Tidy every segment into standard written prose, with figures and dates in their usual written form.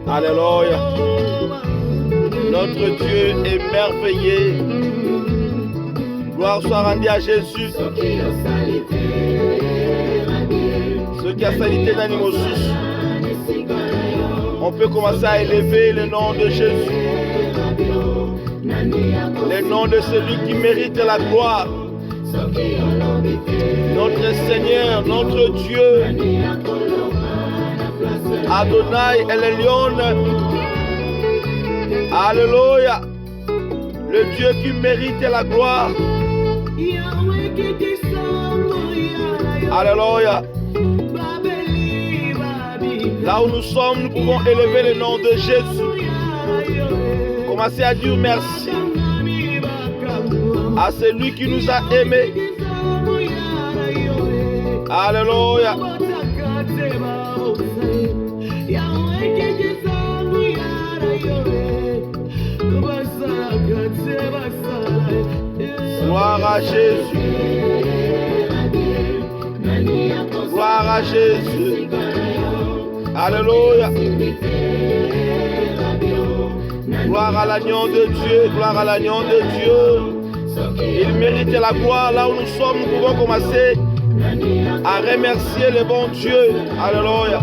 Alléluia. Notre Dieu est merveilleux. Gloire soit rendue à Jésus. Ce qui a salité d'animosus. On peut commencer à élever le nom de Jésus. Le nom de celui qui mérite la gloire. Notre Seigneur, notre Dieu. Adonai Elion. Alléluia. Le Dieu qui mérite la gloire. Alléluia. Là où nous sommes, nous pouvons élever le nom de Jésus. Commencez à dire merci à celui qui nous a aimés. Alléluia. Gloire à Jésus. Gloire à Jésus. Alléluia. Gloire à l'agneau de Dieu. Gloire à l'agneau de Dieu. Il mérite la gloire. Là où nous sommes, nous pouvons commencer à remercier le bon Dieu. Alléluia.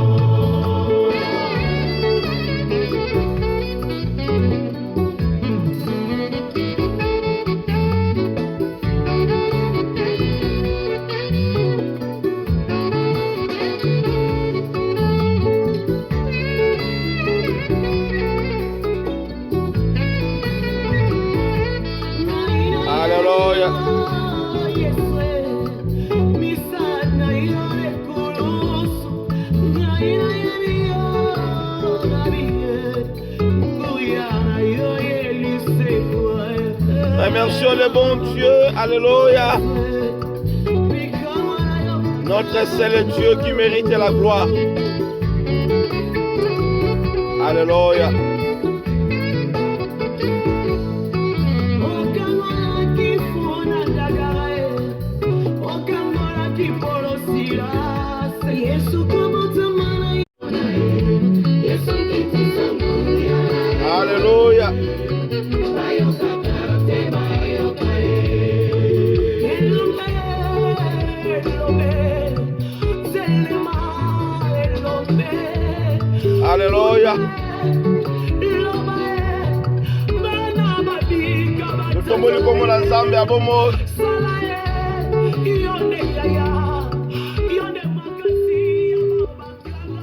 Remercions le bon Dieu, alléluia. Notre seul Dieu qui mérite la gloire. Alléluia. Alléluia. Alléluia. Nous sommes comme l'ensemble à Bomo.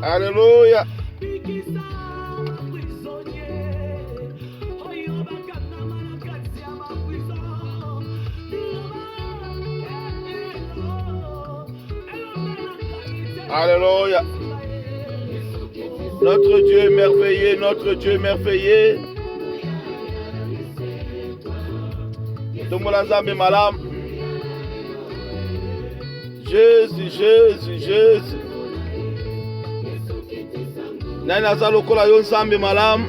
Alléluia. Alléluia. Notre Dieu est merveilleux, notre Dieu est merveilleux. Jésus, Jésus, Jésus. Nana Zalokola yon sambe malam.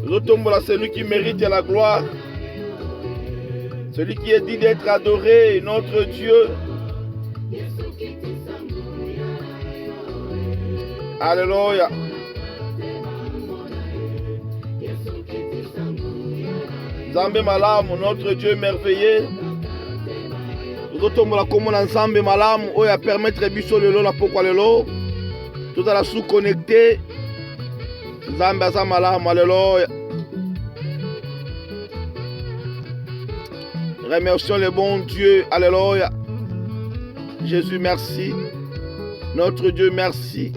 Zotombola, celui qui mérite la gloire. Celui qui est dit d'être adoré, notre Dieu. Alléluia. Zambé malam, notre Dieu merveilleux. Nous sommes ensemble malam, où il a permettre biso lelo na pourquoi lelo. Tout à la sous-connecté. Zambé za malam, alléluia. Remercions le bon Dieu, alléluia. Jésus, merci. Notre Dieu, merci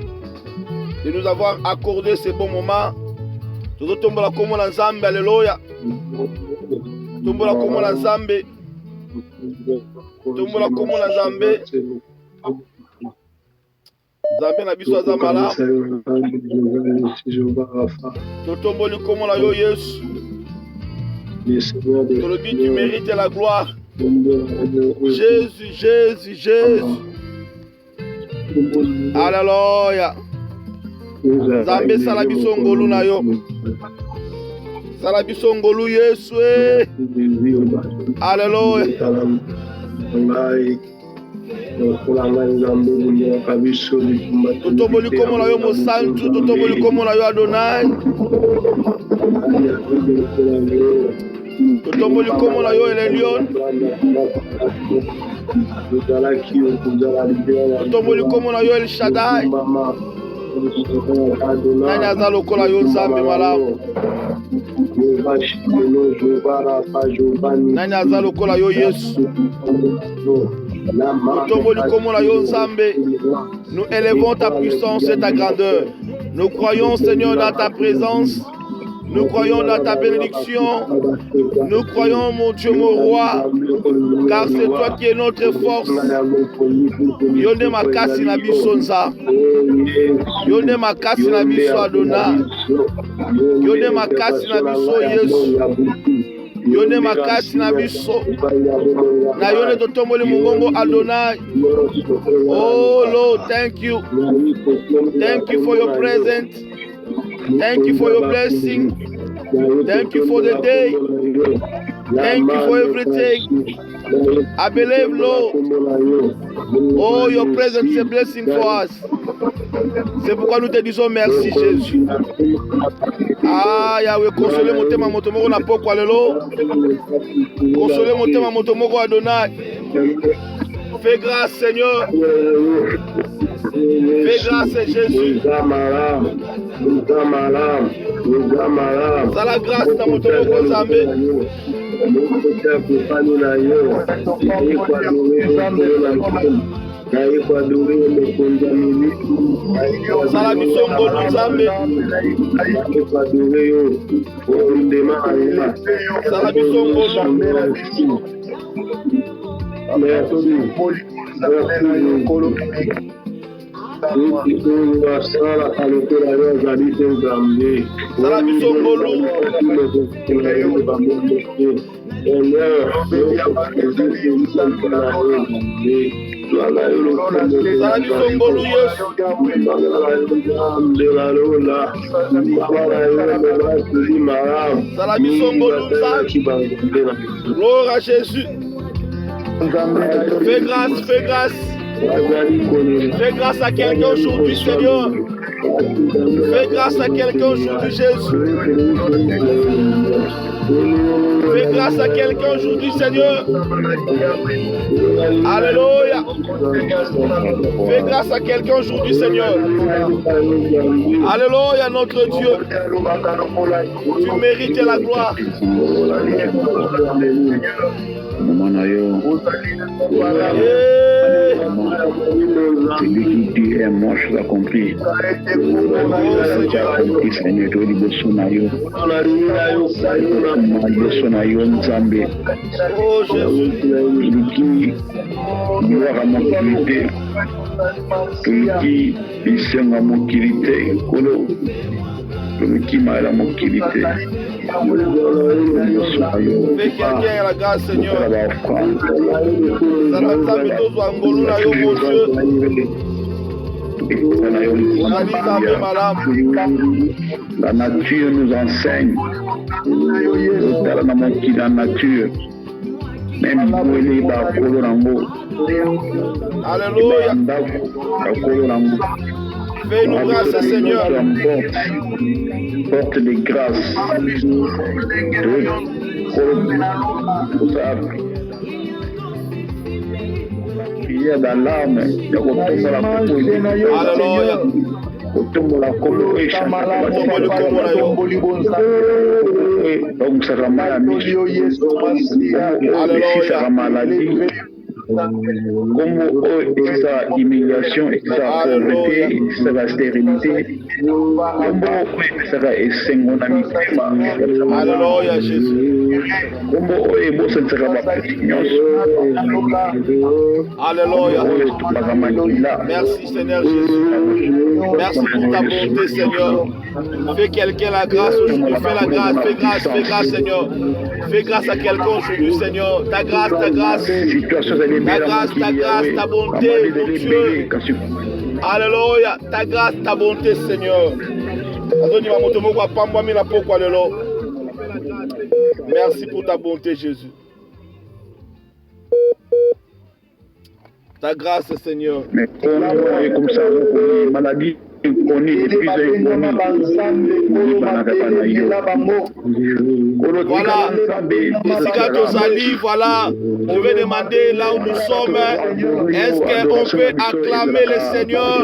de nous avoir accordé ce bon moment. Nous sommes ensemble, alléluia. Tombola kombo na Nzambe. Tombola kombo na Nzambe. Nzambe na biso aza malamu. Totomboli kombo na yo Yesu. Tolobi tu mérites la gloire. Jésus, Jésus, Jésus. Alléluia. Nzambe sala biso ngolu na yo. Sala biso ngolu Yesu. Alléluia. Totomboli kombo na yo Mosantu, totomboli kombo na yo Adonai. Totomboli kombo na yo Elelion. Totomboli kombo na yo El Shaddai. Nani aza lokola yo Nzambe malamu? Nani aza lokola yo Yesu? Nous élevons ta puissance et ta grandeur. Nous croyons, Seigneur, dans ta présence. Nous croyons dans ta bénédiction. Nous croyons, mon Dieu, mon roi, car c'est toi qui es notre force. Yonde makasi na biso nza. Yonde makasi na biso Adonai. Yonde makasi na biso Yesu. Yonde makasi na biso. Na yonde totomboli mongongo Adonai. Oh Lord, thank you. Thank you for your presence. Thank you for your blessing. Thank you for the day. Thank you for everything. I believe, Lord. Oh, your presence is a blessing for us. C'est pourquoi nous te disons merci, Jésus. Ah, Yahweh, consolez mon thème à mon tomoko na poko alelo. Consolez mon thème à mon tomoko Adonai. Fais grâce, Seigneur. Fais grâce, Jésus. Ça la grâce dans mon tomoko Nzambe. Sala biso ngolu Nzambe. Sala biso ngolu. Sala biso ngolu. Gloire à Jésus. Fais grâce, fais grâce. Fais grâce à quelqu'un aujourd'hui, Seigneur. Fais grâce à quelqu'un aujourd'hui, Jésus. Fais grâce à quelqu'un aujourd'hui, Seigneur. Alléluia. Fais grâce à quelqu'un aujourd'hui, Seigneur. Alléluia, notre Dieu. Tu mérites la gloire. Celui qui dit est moi, je l'ai compris. Tu as compris, Seigneur, tu as dit Nzambe. Oh Jésus. Celui qui gloire à mon qualité. Celui qui sing à mon qualité. Celui qui m'a la mon qualité. Fais quelqu'un la grâce, Seigneur. La nature nous enseigne. La nature. Même si Alléluia. Fais-nous grâce, Seigneur. Porte de grâce. Prière d'alarme. Alléluia. Donc ça sera maladie. Comme sa humiliation et sa pauvreté, sa stérilité, comme sera essayé mon ami. Alléluia Jésus. kombo oyo ebosensaka bapeti nyonso Alléluia. oyo tobaka makila. Merci Seigneur Jésus. Merci pour ta bonté Seigneur. Fais quelqu'un la grâce aujourd'hui. Fais la grâce, fais grâce, fais grâce Seigneur. Fais grâce à quelqu'un aujourd'hui Seigneur. Ta grâce, ta grâce. Ta grâce, ta bonté, mon Dieu. Alléluia. Ta grâce, ta bonté Seigneur. Merci pour ta bonté Jésus. Ta grâce Seigneur. Mais comme ça, maladie. Voilà, voilà, je vais demander là où nous sommes, est-ce qu'on peut acclamer le Seigneur?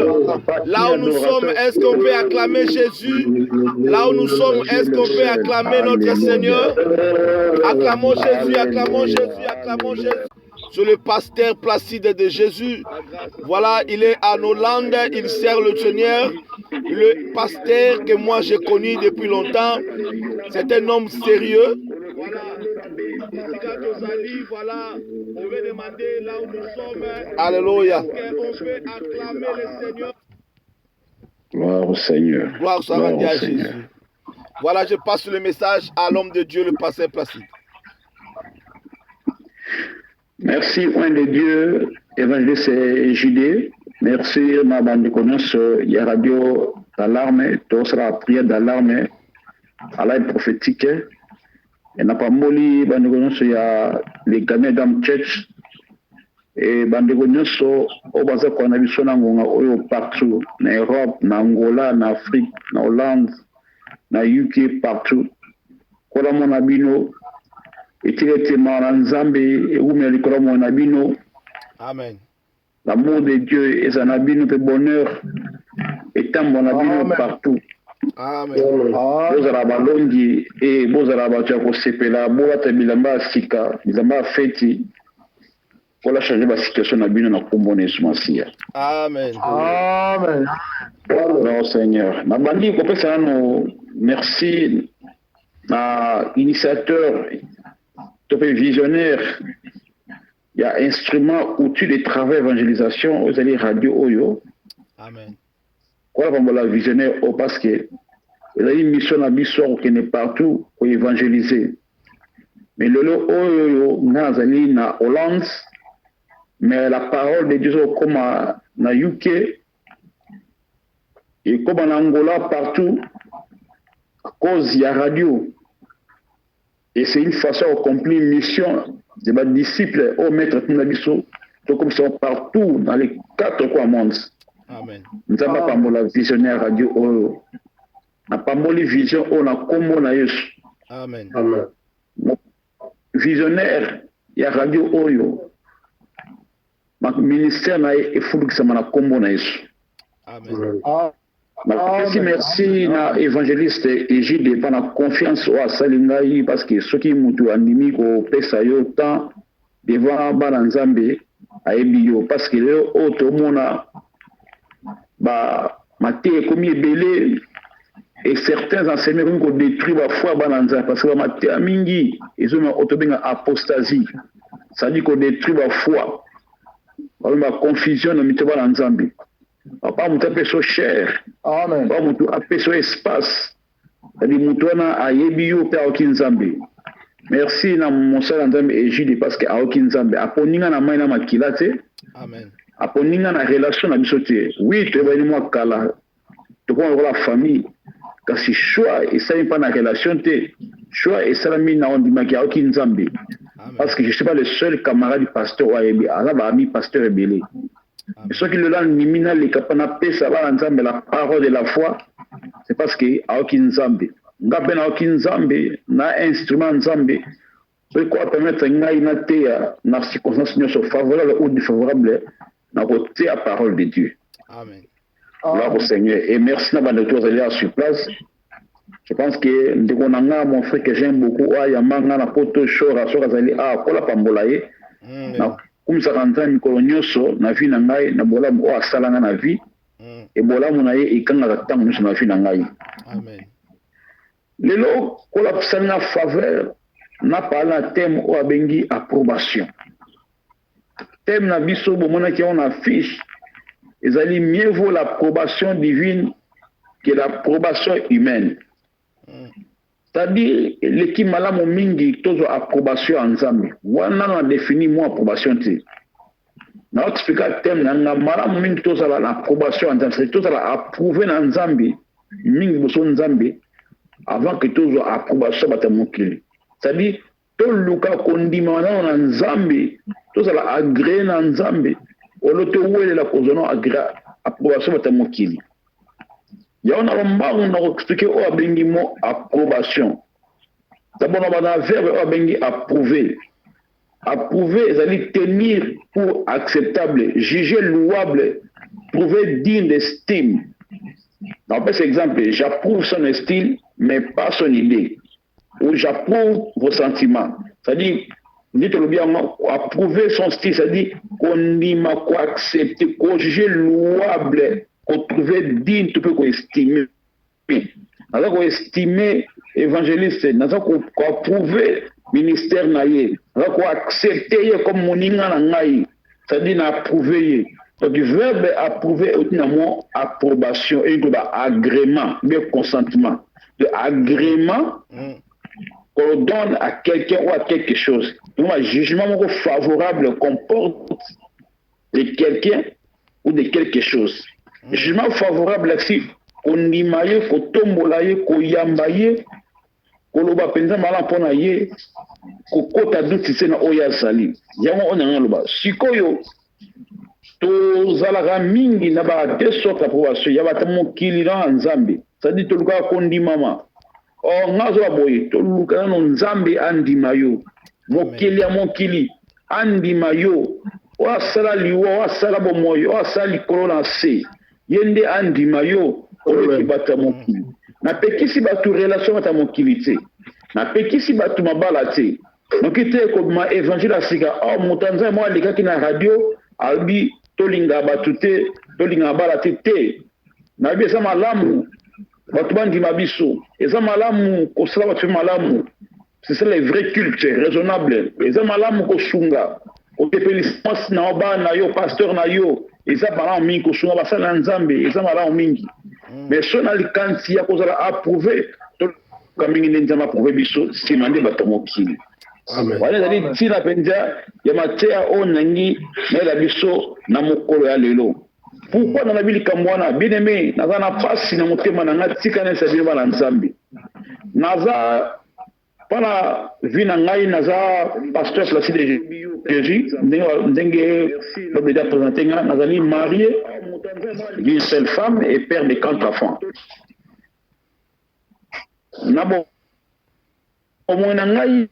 Là où nous sommes, est-ce qu'on peut acclamer Jésus? Là où nous sommes, est-ce qu'on peut acclamer notre Seigneur? Acclamons Jésus, acclamons Jésus, acclamons Jésus. Sur le pasteur Placide de Jésus. Voilà, il est en Hollande, il sert le Seigneur. Le pasteur que moi j'ai connu depuis longtemps, c'est un homme sérieux. Voilà, on veut demander là où nous sommes. Alléluia. On peut acclamer le Seigneur. Gloire au Seigneur. Gloire soit rendue à Jésus. Voilà, je passe le message à l'homme de Dieu, le pasteur Placide. Merci, oin de Dieu, évangéliste JD. Merci, ma bande de connaissances, il y a radio d'alarme, tout sera prière d'alarme, à l'aide prophétique. Et n'a pas molli, bande de connaissances, il y a les gamins d'Am Church. Et bande de connaissances, au bas qu'on a vu son angonga, partout, en Europe, en Angola, en Afrique, en Hollande, en UK, partout. Kola mon abino. Amen. L'amour de Dieu est un abino de bonheur et tant mon abino partout. Amen. Vous avez et vous avez sepela, boata bilamba sika, bilamba feti. Pour la changer la situation abino na kumbone sumasia. Amen. Amen. Non Seigneur. Na bandi ko pesa no merci na initiateur. Tu es visionnaire, il y a instrument, outil de travail, évangélisation, vous allez radio Oyo. Amen. Quoi, la visionnaire, parce que il y a une mission à Bissor qui est partout pour évangéliser. Mais le Oyo, nous allons en Hollande, mais la parole de Dieu, comme en UK, et comme en Angola, partout, à cause il y a radio. Et c'est une façon d'accomplir une mission de mes disciples au maître Tunabiso, comme ils sont partout dans les 4 coins du monde. Amen. Nous n'avons pas la visionnaire radio. Nous n'avons pas la vision, on a comme on a eu. Amen. Visionnaire, il y a radio Oyo. Le ministère n'a pas fou que ça m'a comme on a eu. Amen. Merci à l'évangéliste Égide pour la confiance à Salingaï parce que ceux qui m'ont animé au Pesayo temps devant Balanzambe à Ebio parce que le autre mona maté comme belé et certains enseignants ont détruit la foi Balanzambe parce que maté amingi ils ont autobenga apostasie ça dit qu'on détruit la foi la confusion dans mito Balanzambe. Papa mutu apeso cher. Amen. Papa mutu apeso espace. Adi mutu wana ayebi yo pe aoki nzambe. Merci na mosala nzambe Ejide parce que aoki nzambe. Aponinga na mai na makila te. Amen. Aponinga na relation na biso te. Oui, tu es moi kala. Tu comprends la famille. Kasi choix esali pas na relation te. Choix esalami na ondimaki aoki nzambe. Parce que je ne suis pas le seul camarade du pasteur Wayebi. Alors, ami pasteur Ebele. Ceux qui le donnent nimina les capanapés, ça va ensemble la parole de la foi, c'est parce que aoki nzambe. Ngabe na aoki nzambe na instrument nzambe. Pour quoi permettre ngai na tea na circonstance nyonso favorable ou défavorable na côté la parole de Dieu. Amen. Gloire au Seigneur et merci na bande tous aller sur place. Je pense que ndekonanga mon frère que j'aime beaucoup ayamanga na poto shora soka zali kola pambolaye. Comme ça rentre mikolo nyonso na vie na ngai na bolamu o asalanga na vie et bolamu na ye ekanga tango nyonso na vie na ngai. Amen. Lelo kola psana faveur n'a pas la thème ou abengi approbation. Thème na biso bomona qui on affiche, ils allaient mieux vaut l'approbation divine que l'approbation humaine. C'est-à-dire, l'équipe malamu mingi tozo approbation en Zambie. Wana na défini moi approbation ti. Na expliquer thème na malamu mingi tozo la approbation en Zambie, tozo la approuver en Zambie, mingi boso en Zambie avant que tozo approbation batamokili. C'est-à-dire, to luka kondima na Zambie, tozo la agréé na Zambie, oloto wele la kozono agréé approbation batamokili. Il y a un expliqué au abengi mo approbation. D'abord, on a un verbe au abengi approuver. Approuver, c'est-à-dire tenir pour acceptable, juger louable, prouver digne d'estime. Dans cet exemple, j'approuve son style, mais pas son idée. Ou j'approuve vos sentiments. C'est-à-dire, dites-le bien, approuver son style, c'est-à-dire qu'on y m'a quoi accepter, qu'on juger louable, qu'on trouve digne, tu peux qu'on estimer. Alors qu'on estimer évangéliste, alors qu'on approuve ministère naïe, alors qu'on accepter comme moninga naïe, c'est-à-dire approuver. Donc du verbe approuver est une approbation et un agrément, bien consentement. De agrément qu'on donne à quelqu'un ou à quelque chose. Donc un jugement favorable qu'on porte de quelqu'un ou de quelque chose. Jugement favorable là-dessus, qu'on imaye, qu'on tombolaye, qu'on yambaye, qu'on loba penza malampona ye, qu'on kota douti sena oya sali. Yamo on a loba. Sikoyo, to zalaga mingi na ba deux sortes d'approbation. Yaba tamo kili na Nzambe. Ça dit to luka kondi mama. Oh ngazo aboye, to luka no Nzambe andi mayo. Mokili ya mokili andi mayo. Wa sala liwa, wa sala bomoyo, wa sala likolo na se. Yende andi mayo oyo kibata mokili. Na pekisi batu relation bata mokili te. Na pekisi batu mabala te. Donc ite ko ma évangile asika oh mutanza moi likaki na radio albi tolinga batu te, tolinga bala te te. Na bi esa malamu batu bandi mabiso. Esa malamu ko sala batu malamu. C'est ça le vrai culte raisonnable. Esa malamu ko sunga. Ko tepelismas na oba na yo pasteur na yo. Eza mala mingi kosunga basala Nzambe, eza mala mingi. Mais son alikanti ya kozala approuvé, to kamingi nzamba approuvé biso simande batomokili. Amen. Wale zali tina penja ya matea o nangi na la biso na mokolo ya lelo. Pourquoi na bili kamwana bien-aimé naza na pasi na motema na ngatika na sabina bana Nzambe. Naza pana vina ngai naza pasteur Placide Jésus ndenge l'obéda présenté nazali marié d'une seule femme et père de 4 enfants. Nabo omona ngai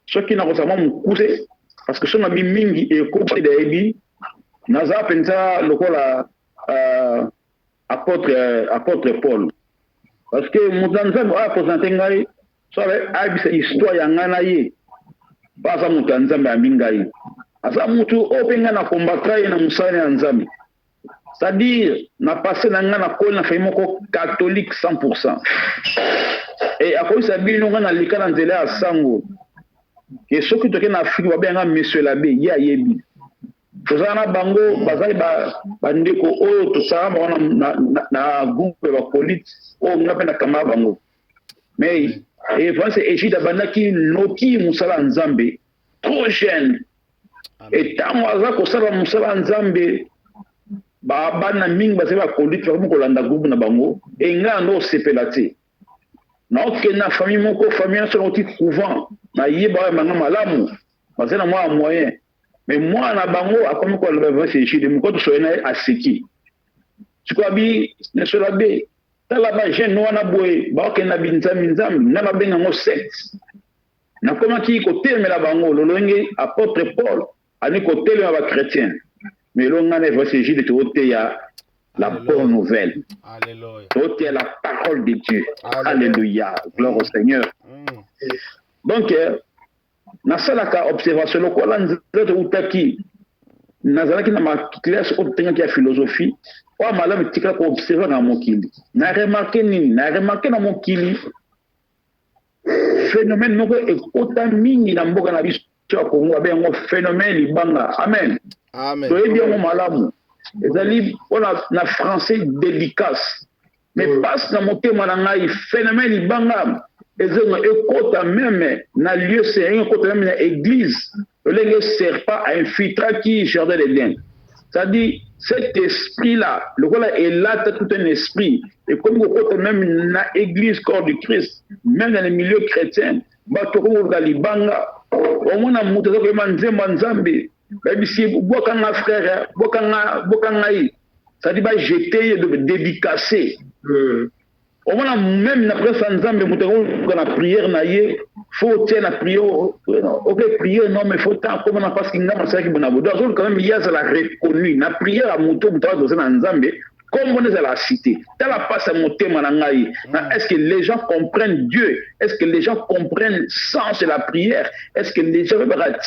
soki na kosama mukuse parce que sona bimingi e ko de ebi naza penza lokola apôtre Paul. Parce que Moutanzam a présenté ngai so avec histoire ya ngana ye. Pas ça Moutanzam ya bingai. Asa mutu openga na combattre na musane ya Nzambe. C'est-à-dire na passé na ngana ko na fait moko catholique 100%. Et à cause ça bino ngana likana nzela ya sango. Que ceux qui toke na Afrique ba benga monsieur l'abbé ya yebi. Tozana bango bazali bandeko oyo tosala na groupe ba police o ngapenda kama bango mais et France Égypte bandaki noki musala Nzambe trop jeune et tango aza kosala musala Nzambe ba bana mingi bazali ba police ba kolanda groupe na bango et nga ndo sepelate na okena famille moko famille na solo ti couvent na yeba manga malamu bazali na mwa moyen. Mais moi, na bango, a comme quoi le c'est ici, de mon côté, soit à Seki. Tu crois bien, ne se la bé. T'as là-bas, j'ai noa na boé, bah, ok, na binzam, n'a pas bien en secte. Na comment qui côté, mais la bango, le longue, apôtre Paul, a ni côté, le va chrétien. Mais l'on a ne c'est juste de côté, ya la bonne nouvelle. Alléluia. Côté, la parole de Dieu. Alléluia. Gloire au Seigneur. Donc, na salaka observation lokola nzeto utaki nazalaki na ma classe oyo totengaki ya philosophie oyo malamu tikala koobserve na mokili na remarke nini na remarke na mokili phénomène moko ekota mingi na mboka na biso ya Congo abe yango phénomène libanga amen toyebi yango malamu ezali mpona na français dédicace mais passe na motema na ngai phénomène libanga ezonga ekota meme na lieu sérieux ekota meme na église le serpent a infiltré jardin d'Éden. C'est-à-dire, cet esprit-là, le voilà est là, tout un esprit. Et comme vous voyez même dans l'église corps du Christ, même dans les milieux chrétiens, au moins, on a montré que Nzambe, même si Bokanga frère, Bokanga, c'est-à-dire, jeter, dédicacer. Au moins, même après ça, Nzambe, dans la prière, faut tenir la prière. Ok, prière, non, mais faut tant comme on a pas ce qu'il y a dans le quand même, il y a la reconnu. La prière à monter, dans Nzambe, comme on est à la cité. Dans la passe à monter, est-ce que les gens comprennent Dieu? Est-ce que les gens comprennent le sens de la prière? Est-ce que les gens veulent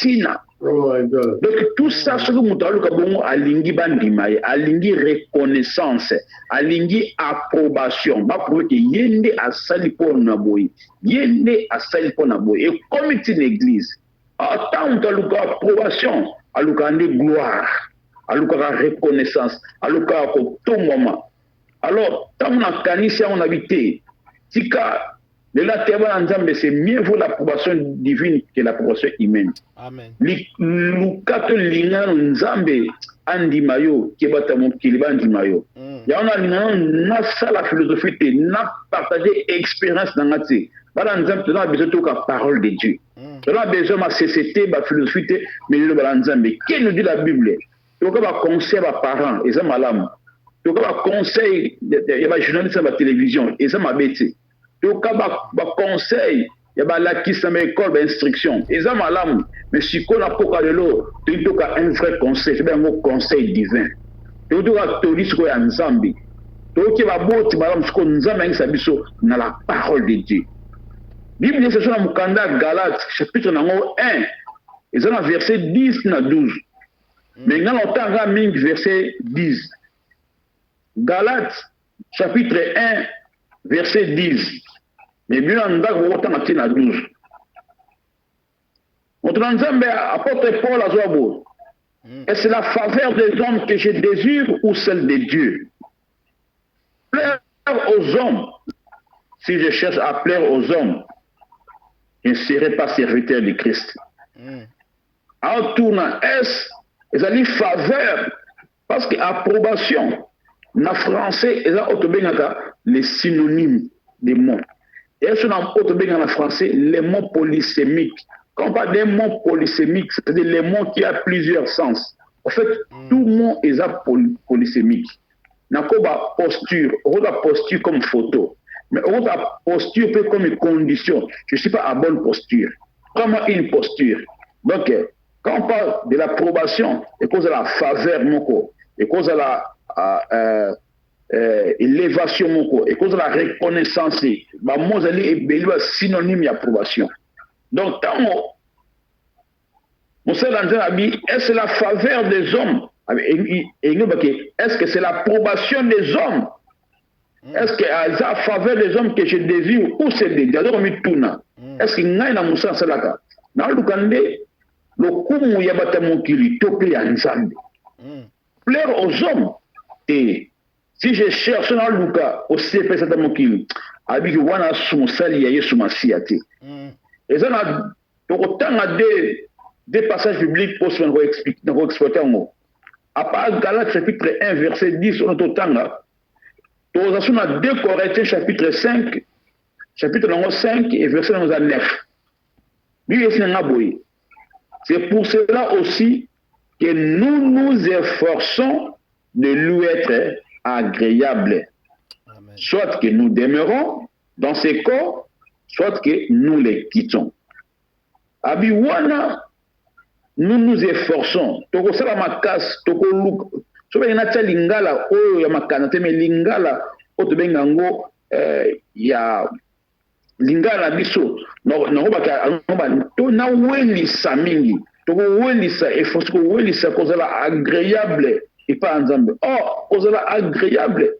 donc tout ça, ce que nous alingi bandimaye, alingi reconnaissance, alingi approbation, ba prouver que yende asali po na boy, yende asali po na boy. Et comme c'est une église, tant aluka approbation, aluka ande gloire, aluka reconnaissance, aluka ko tout moment. Alors tant on a kanisi on habité, tika de la terre c'est mieux vaut l'approbation divine que l'approbation humaine. Amen. Lukato lingano nzambe andi mayo kebata mon kiliba andi mayo. Ya on a lingano na ça la philosophie te na partager expérience dans ngati. Bala nzambe tu as besoin de la parole de Dieu. Tu as besoin de ma société, ma philosophie te mais le bala nzambe. Qu'est-ce que nous dit la Bible? Tu as conseil à parents et ça malam. Tu as conseil il y a journaliste à la télévision et ça m'a bêté. Donc, il conseil, il y a la qui s'appelle école d'instruction. Et ça, madame, mais si on a pas de l'eau, tu as un vrai conseil, c'est un conseil divin. Tu as tout ce qu'on a ensemble. Tu as beau, madame, ce qu'on a ensemble, dans la parole de Dieu. Bible, c'est sur le Mukanda Galates, chapitre 1, et ça, dans verset 10 à 12. Mais dans le temps, verset 10. Galates, chapitre 1, verset 10. Mais bien, on a autant à 12. Notre Nzambe, apôtre Paul à Zoabo, est-ce la faveur des hommes que je désire ou celle de Dieu? Plaire aux hommes, si je cherche à plaire aux hommes, je ne serai pas serviteur de Christ. En tournant, est-ce une faveur? Parce que approbation, en français, les synonymes des mots. Et sur en français, les mots polysémiques. Quand on parle des mots polysémiques, c'est-à-dire les mots qui ont plusieurs sens. En fait, tout mot est polysémique. N'a pas posture, on a posture comme photo. Mais on a posture peut comme une condition. Je ne suis pas à bonne posture. Comment une posture? Donc, quand on parle de l'approbation, et cause de la faveur, et cause de la élévation et cause de la reconnaissance bah moi est synonyme d'approbation. Donc tant mon seul est-ce la faveur des hommes est-ce que c'est l'approbation des hommes? Est-ce que c'est la faveur des hommes que je désire ou c'est des est-ce qu'il y a une moussa salaka dans le kande le kumu yabata mokili topé ensemble plaire aux hommes. Et si je cherche dans le cas au CP Satamokil, avec Wana Soumsali et Soumasiate, et ça a autant des passages bibliques pour se exploiter en mot. À part Galates chapitre 1, verset 10, on a autant là. Nous avons 2 Corinthiens chapitre 5, chapitre 5 et verset 9. C'est pour cela aussi que nous nous efforçons de lui être agréable. Amen. Soit que nous demeurons dans ces corps, soit que nous les quittons. Abiwana, nous nous efforçons. Toko sala makas, toko luk. Soba inacha lingala, oyo ya makana, teme lingala, oto bengango, ya lingala biso. No baka, to na weni samingi. tokowelisa efforce kowelisa kozala agréable epa ya nzambe. Or kozala agréable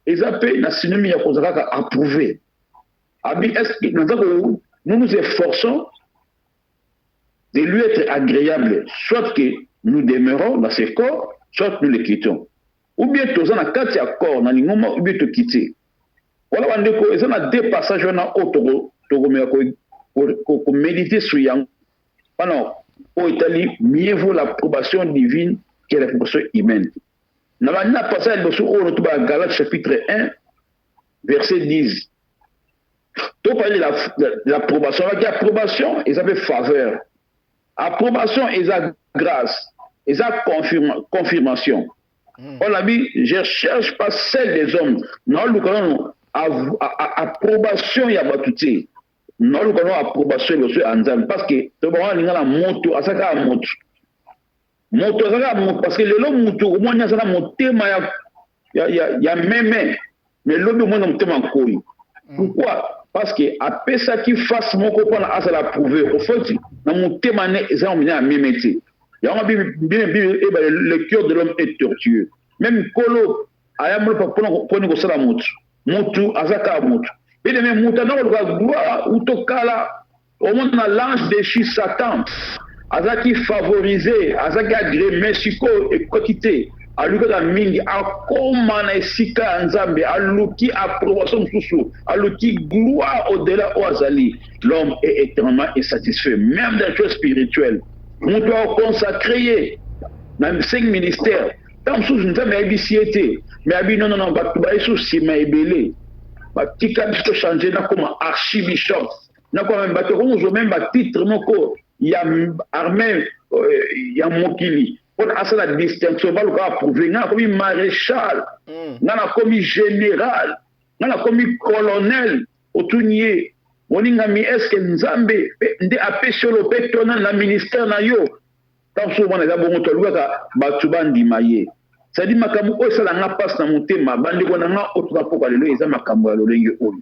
eza mpe na synonyme ya kozala kaka approuvé. Abi est-ce que nous nous efforçons de lui être agréable, soit que nous demeurons dans ce corps, soit nous le quittons. Ou bien toza na kati ya corps na lingoma ou bien to quitter. Voilà bandeko eza na deux passages wana otoko tokomeka ko méditer sur yango. Pendant au Italie, mieux vaut l'approbation divine que l'approbation humaine. Dans la passage de Galates chapitre 1, verset 10. Tu parles de l'approbation. L'approbation, ils avaient faveur. Approbation, ils ont grâce. Ils ont confirmation. On a dit, je ne cherche pas celle des hommes. Non, nous avons approbation, il y a battu. Non, nous avons approbation parce que tu vas la moto, à ça la moto. Moto, parce que le moto, au moins, il y a un thème, il y a même, mais l'autre, au moins, il y a un thème. Pourquoi? Parce que après ça qui fasse mon copain à ça prouver au fait dans mon thème ils ont bien même métier. Il y a le cœur de l'homme est tortueux. Même Kolo ayamlo pour nous ça la moto. Moto azaka moto. Et même moto dans le gloire ou tokala au monde dans l'ange déchu Satan. Azaki favorisé, azaki agréé siko et quantité. Aluka mingi akoma na esika nzambe aluki approbation susu aluki gloire au-delà oazali. L'homme est éternellement insatisfait même dans les choses spirituelles. Nous doit consacrer dans 5 ministères tant sous nzambe abisiete mais abi non ba sous sima ebele ba tika biso changer na comme archibishop na comme ba to même ba titre moko ya armée ya mokili. On a la distinction, on va approuver. On a commis maréchal, on a commis général, on a commis colonel. Au tournier, on a mis est-ce que Nzambe a pêché le pétron dans le ministère na yo. Tant souvent on a bon to luka batubandi maye. Ça dit makamu o sala nga passe na motema bandi ko nga otuka poko lelo eza makambo ya lolenge oyo.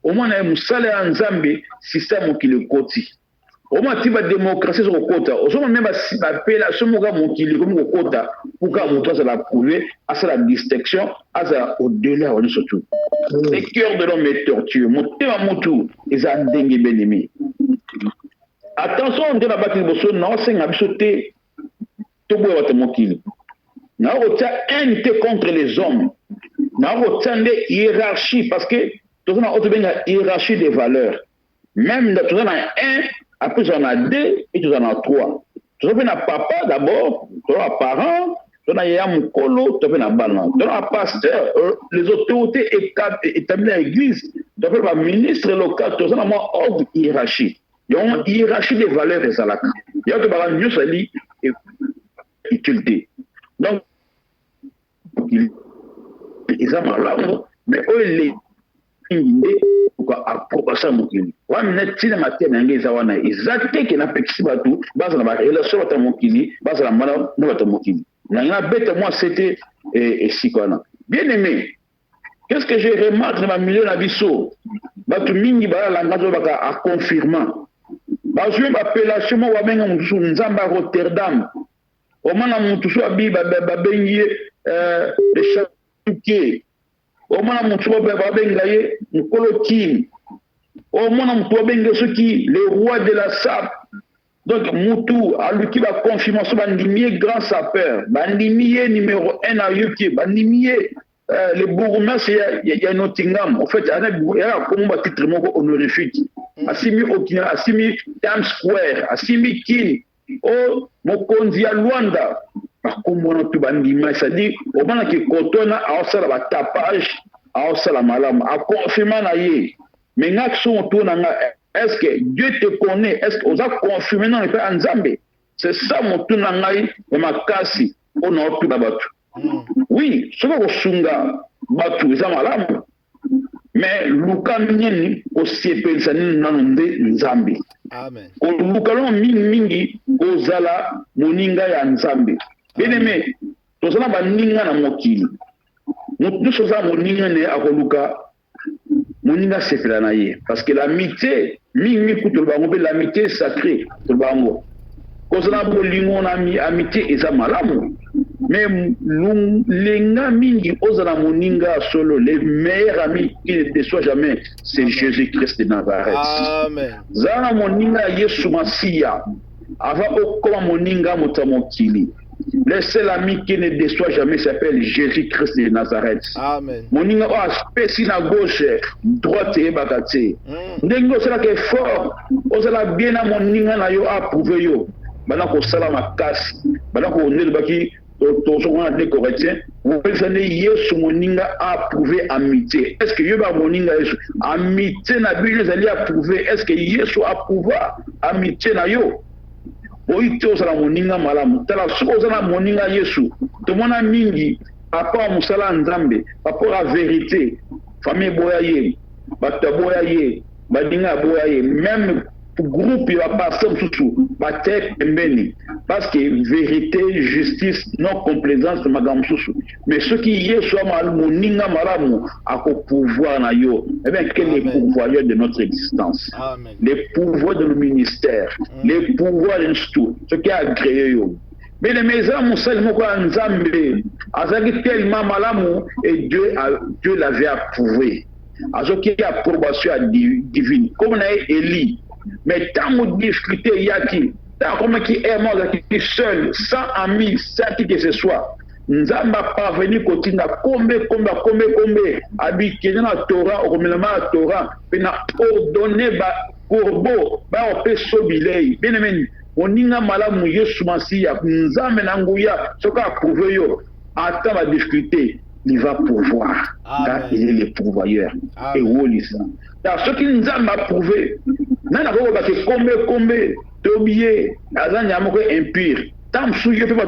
Au moins na musala ya Nzambe système qui le koti. Au moins, tu vas démocratie sur le côté. Au moins, même si tu appelles ce mot qui est comme le côté, pour que tu aies la prouver, à la distinction, à au-delà, on est surtout. Le cœur de l'homme est tortueux. Mon thème à mon tour, ils ont dengue bien aimé. Attention, on dit la bataille de Bosson, non, c'est un absoté. Tout le monde est mon kill. Nous avons unité contre les hommes. Nous avons une hiérarchie parce que nous avons une hiérarchie des valeurs. Même dans un, après, tu en as 2 et tu en as 3. Tu as papa d'abord, tu as parent, tu as un colo, tu as un ballon, tu as un pasteur, les autorités établies dans l'église, tu as un ministre local, tu as un ordre hiérarchie. Il y a une hiérarchie des valeurs des alaka. Il y a une mieux sali et utilité. Donc, ils ont malade, mais eux, les approbation mokili wamina tina matia na ngeza wana izate ke na pekisi batu baza na ba relation bata mokili baza na mala na bata mokili na ngina beta moi c'était esikwana bien aimé. Qu'est-ce que j'ai remarqué dans ma milieu na biso batu mingi bala la ngazo baka a confirmant bazwe ba appellation mo wamenga mutu nzamba Rotterdam o mana mutu so abi ba bengi le chatuke. Au moins, mon tour bengaye, Nkolo Kim. Au moins, mon tour bengaye, le roi de la SAP. Donc, Moutou, à lui qui va confirmer ce bandimier grand sapeur. Bandimier numéro 1 à Yuki. Bandimier, le bourgmestre, il y a Nottingham. En fait, il y a comme un titre honorifique. Assimi Okina, Assimi Times Square, Assimi Kin. Oh, Mokonzi à Luanda. Comme on a tout bandimé, c'est-à-dire, au moment que Kotona a aussi la tapage, a aussi la malam, a confirmé naïe. Mais l'action autour est-ce que Dieu te connaît? Est-ce que vous avez confirmé dans le pays Nzambe? C'est ça mon tour naïe et ma casse, on a tout battu. Oui, ce que vous sunga battu, c'est malam. Mais Luka Mini, au CP, c'est Nzambe. Amen. Au Luka Mingi, au Zala, Moninga ya Nzambe. Bien aimé, tout ça va ninga na mokili. Nous sommes moninga ne akoluka, moninga sepela na ye. Parce que l'amitié, mingi kutu bango, l'amitié sacrée, tout bango. kozala bolingo na amitié eza malamu mais lenga mingi ozala moninga solo. Le meilleur ami qui ne déçoit jamais, c'est Jésus-Christ de Nazareth. Amen. Zala moninga Yesu Masiya ava okoma moninga motamokili. Le seul ami qui ne déçoit jamais s'appelle Jésus-Christ de Nazareth. Amen. Moninga o aspesi na gauche, droite et bakate. Ndenge osala ke fort, osala bien na moninga na yo approuvé yo. Bana ko sala makasi, bana ko onel baki tozongana de correctien. Vous pensez Yesu moninga approuvé amitié. Est-ce que yoba moninga Yesu amitié na bino zali approuvé? Est-ce que Yesu approuva amitié na yo? Oite osala moninga malamu tala soko osala moninga Yesu tomona mingi papa musala nzambe papa la vérité famille boya ye bata boya ye badinga boya ye même groupe ya pasteur tout batek pembeni parce que vérité justice non complaisance magam susu mais ce qui Yesu amal moninga malamu ako pouvoir na yo eh bien quel est le pouvoir de notre existence? Amen. Les pouvoirs de nos ministères, les pouvoirs de tout ce qui a créé yo. Mais les maisons musulmans quoi nzambe azaki tellement malamu et Dieu l'avait approuvé. Azoki approbation divine comme na Élie. Mais tant de difficultés yaki, tant comme qui est mort qui seul, sans ami, sans qui que ce soit. Nzamba parvenu kotinda kombe habité na Torah au la Torah pena ordonné ba corbeau ba opé sobilei bien aimé oninga malamu Yesu Masiya nzambe na nguya soka approuvé yo attend la difficulté il va pouvoir car il est le pourvoyeur et wolisa dans ce qui nous a approuvé nana ko ba ke kombe tobié azanya moko impure tam suye pe ba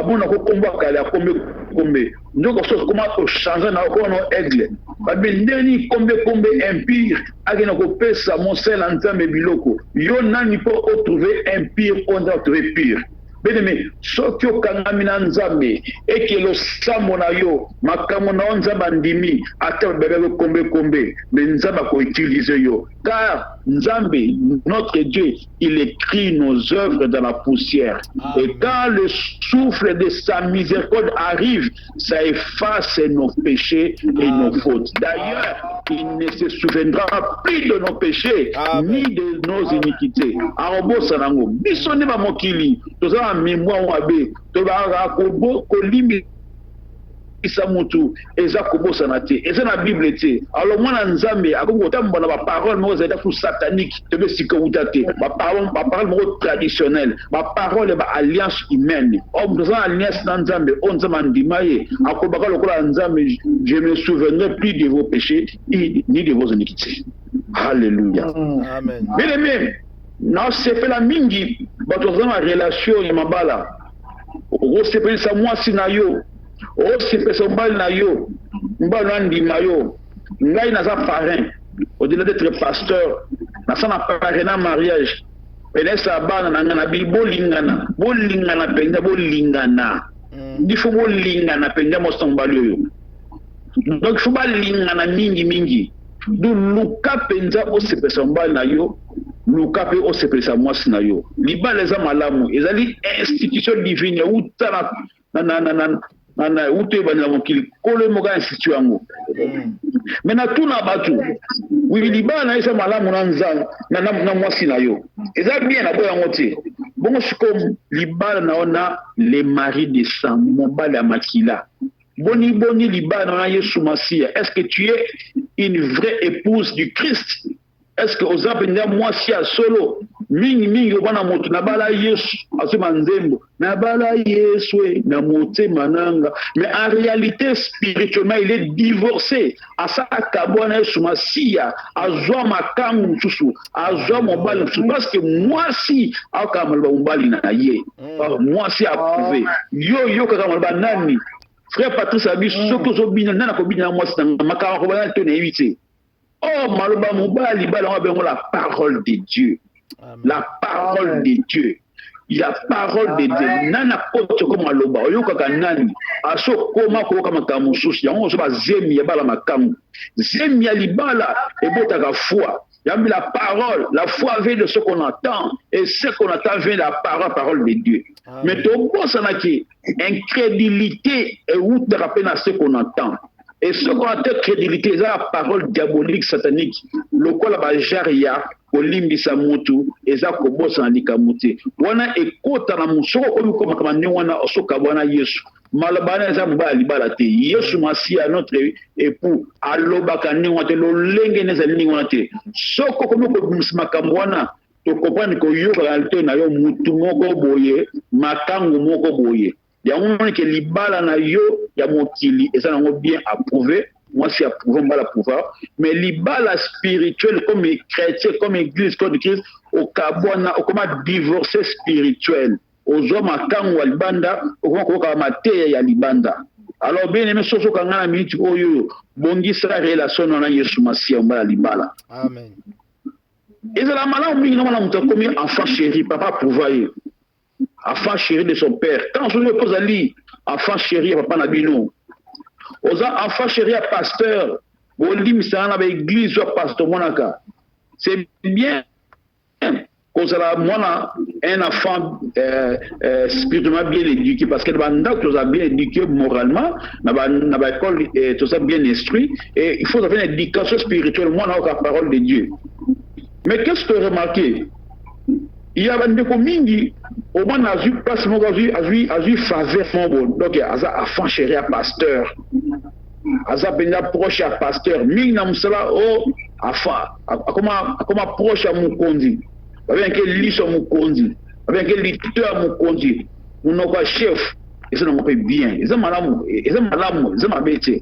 bona ko kombo kala kombe ndoko so comment ko changer na ko no aigle ba bindeni kombe impure agena ko pesa mon sel nzambe biloko yo nani po trouver impure on doit trouver pur. Bien-aimé, ce qui est kangamina nzambe et que le samona yo makamona nzamba ndimi ata bébé kombe mais nzamba ko utiliser yo car nzambe notre Dieu il écrit nos œuvres dans la poussière. Amen. Et quand le souffle de sa miséricorde arrive ça efface nos péchés et nos fautes. D'ailleurs il ne se souviendra plus de nos péchés. Amen. Ni de nos iniquités. Arobo sanango bisoni ba mokili tozala mémoire wabe tobara ko limbi isa mutu eza kobosana te eza na Bible te. Alors mwana nzambe akoko tambona ba parole mo za fu satanique tebe sikouta te ba parole mo traditionnelle ba parole ba alliance humaine om dans alliance na nzambe on nzamba ndimaye akobaka lokola nzambe je me souviendrai plus de vos péchés ni de vos iniquités. Alléluia. Amen. Bien aimé na sepe la mingi bato za na relation ya mabala o sepe sa mwasi na yo o sepe sa mbali na yo mbali na ndima yo ngai naza parrain au-delà d'être pasteur nasa na parrain na mariage penesa bana na ngana bolingana penza bolingana ndifo bolingana penza mosto mbali yo donc faut balingana mingi du luka penza o sepe sa mbali na yo luka pe o sepelisa mwasi na yo libala eza malamu ezali institution divine uta na uto ebandela mokili kolo moka institution yango me na tuna batu wi libala na eza malamu na mwasi na yo eza bien na boya yango te bongo siko libala na ona le mari de sang mobali ya makila boni libala na Yesu Masiya. Est-ce que tu es une vraie épouse du Christ? Est-ce que aux appels moi si à solo mingi obana moto na bala Yesu asema nzembo na bala Yesu na mote mananga mais en réalité spirituellement il est divorcé asaka bwana Yesu Masiya azwa makangu susu azwa mobali parce que moi si akamala mobali na ye moi si approuvé yo kaka nani frère Patrice abi soko zo bina nana ko bina moi si na makaka ko bana to na éviter. Oh, maloba mobali bala wa bengo la parole de Dieu. Amen. La parole de Dieu. La parole de Dieu. Nana koto ko maloba oyoka kanani. Aso koma ko kama kamususi. Yango so ba zemi ya bala makamu. Zemi ya libala ebota ka foi. Yambi la parole, la foi vient de ce qu'on entend, et ce qu'on entend vient de la parole de Dieu. Amen. Mais tout bon, ça n'a incrédulité et où te rappelles à ce qu'on entend. Et ce qu'on entend, crédulité, c'est la parole diabolique, satanique. Le quoi la jaria, olimbisa mutu, et ça kobo sans likamuti. Wana écoute na musoko comme wana osoka wana Yesu. Malabana za mba libala te. Yesu Masia notre époux alobaka ni wate lo lenge neza ni wate. Soko comme ko makambo wana to comprendre ko yo réalité na yo mutu moko boye, makango moko boye. Ya moni ke libala na yo ya mokili et ça nango bien approuvé. Moi, c'est approuvé, on va l'approuver. Mais l'ibala spirituel, comme chrétien, comme église, comme Christ, au Kabwana, au comment divorcer spirituel. Aux hommes à Kang ou à Libanda, au comment mater ya Libanda. Alors, bien aimé, ce qu'on a mis, bongi sa relation dans la Yesu Masia, on va Libala. Amen. Et c'est la malade, on a commis enfant chéri, papa pouvaille. Enfant chéri de son père. Quand on se pose à lui, enfant chéri, papa Nabino. Aux enfants chéris à pasteur, au lim ça dans l'église soit pasteur monaka. C'est bien qu'on soit un enfant spirituellement bien éduqué parce que nous a bien éduqué moralement, dans l'école tout ça bien instruit et il faut avoir une éducation spirituelle moi dans la parole de Dieu. Mais qu'est-ce que vous remarquez? Il y a des communes au moins a eu pas seulement a eu faveur mon bon donc a enfant chéri à pasteur aza benda proche à pasteur mingi na musala o afa comment proche à mukonzi avec quel liso mukonzi avec quel liteur mukonzi unoko chef et ça non peut bien et ça malamu ça mabete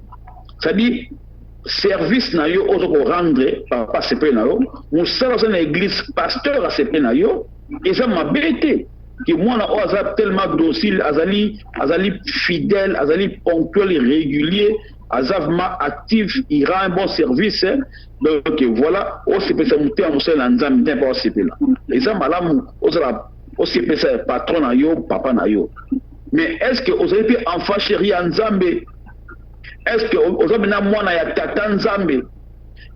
ça dit service na yo ozo ko rendre papa sepe na yo musala na église pasteur a sepe na yo et ça mabete que moi na oza tellement docile azali fidèle azali ponctuel et régulier azavma actif il rend un bon service donc voilà au CP ça monter en seul nzambe n'est pas au CP là et ça malamu au CP ça patron na yo papa na yo mais est-ce que vous avez pu enfant chéri nzambe est-ce que vous avez na mwana ya tata nzambe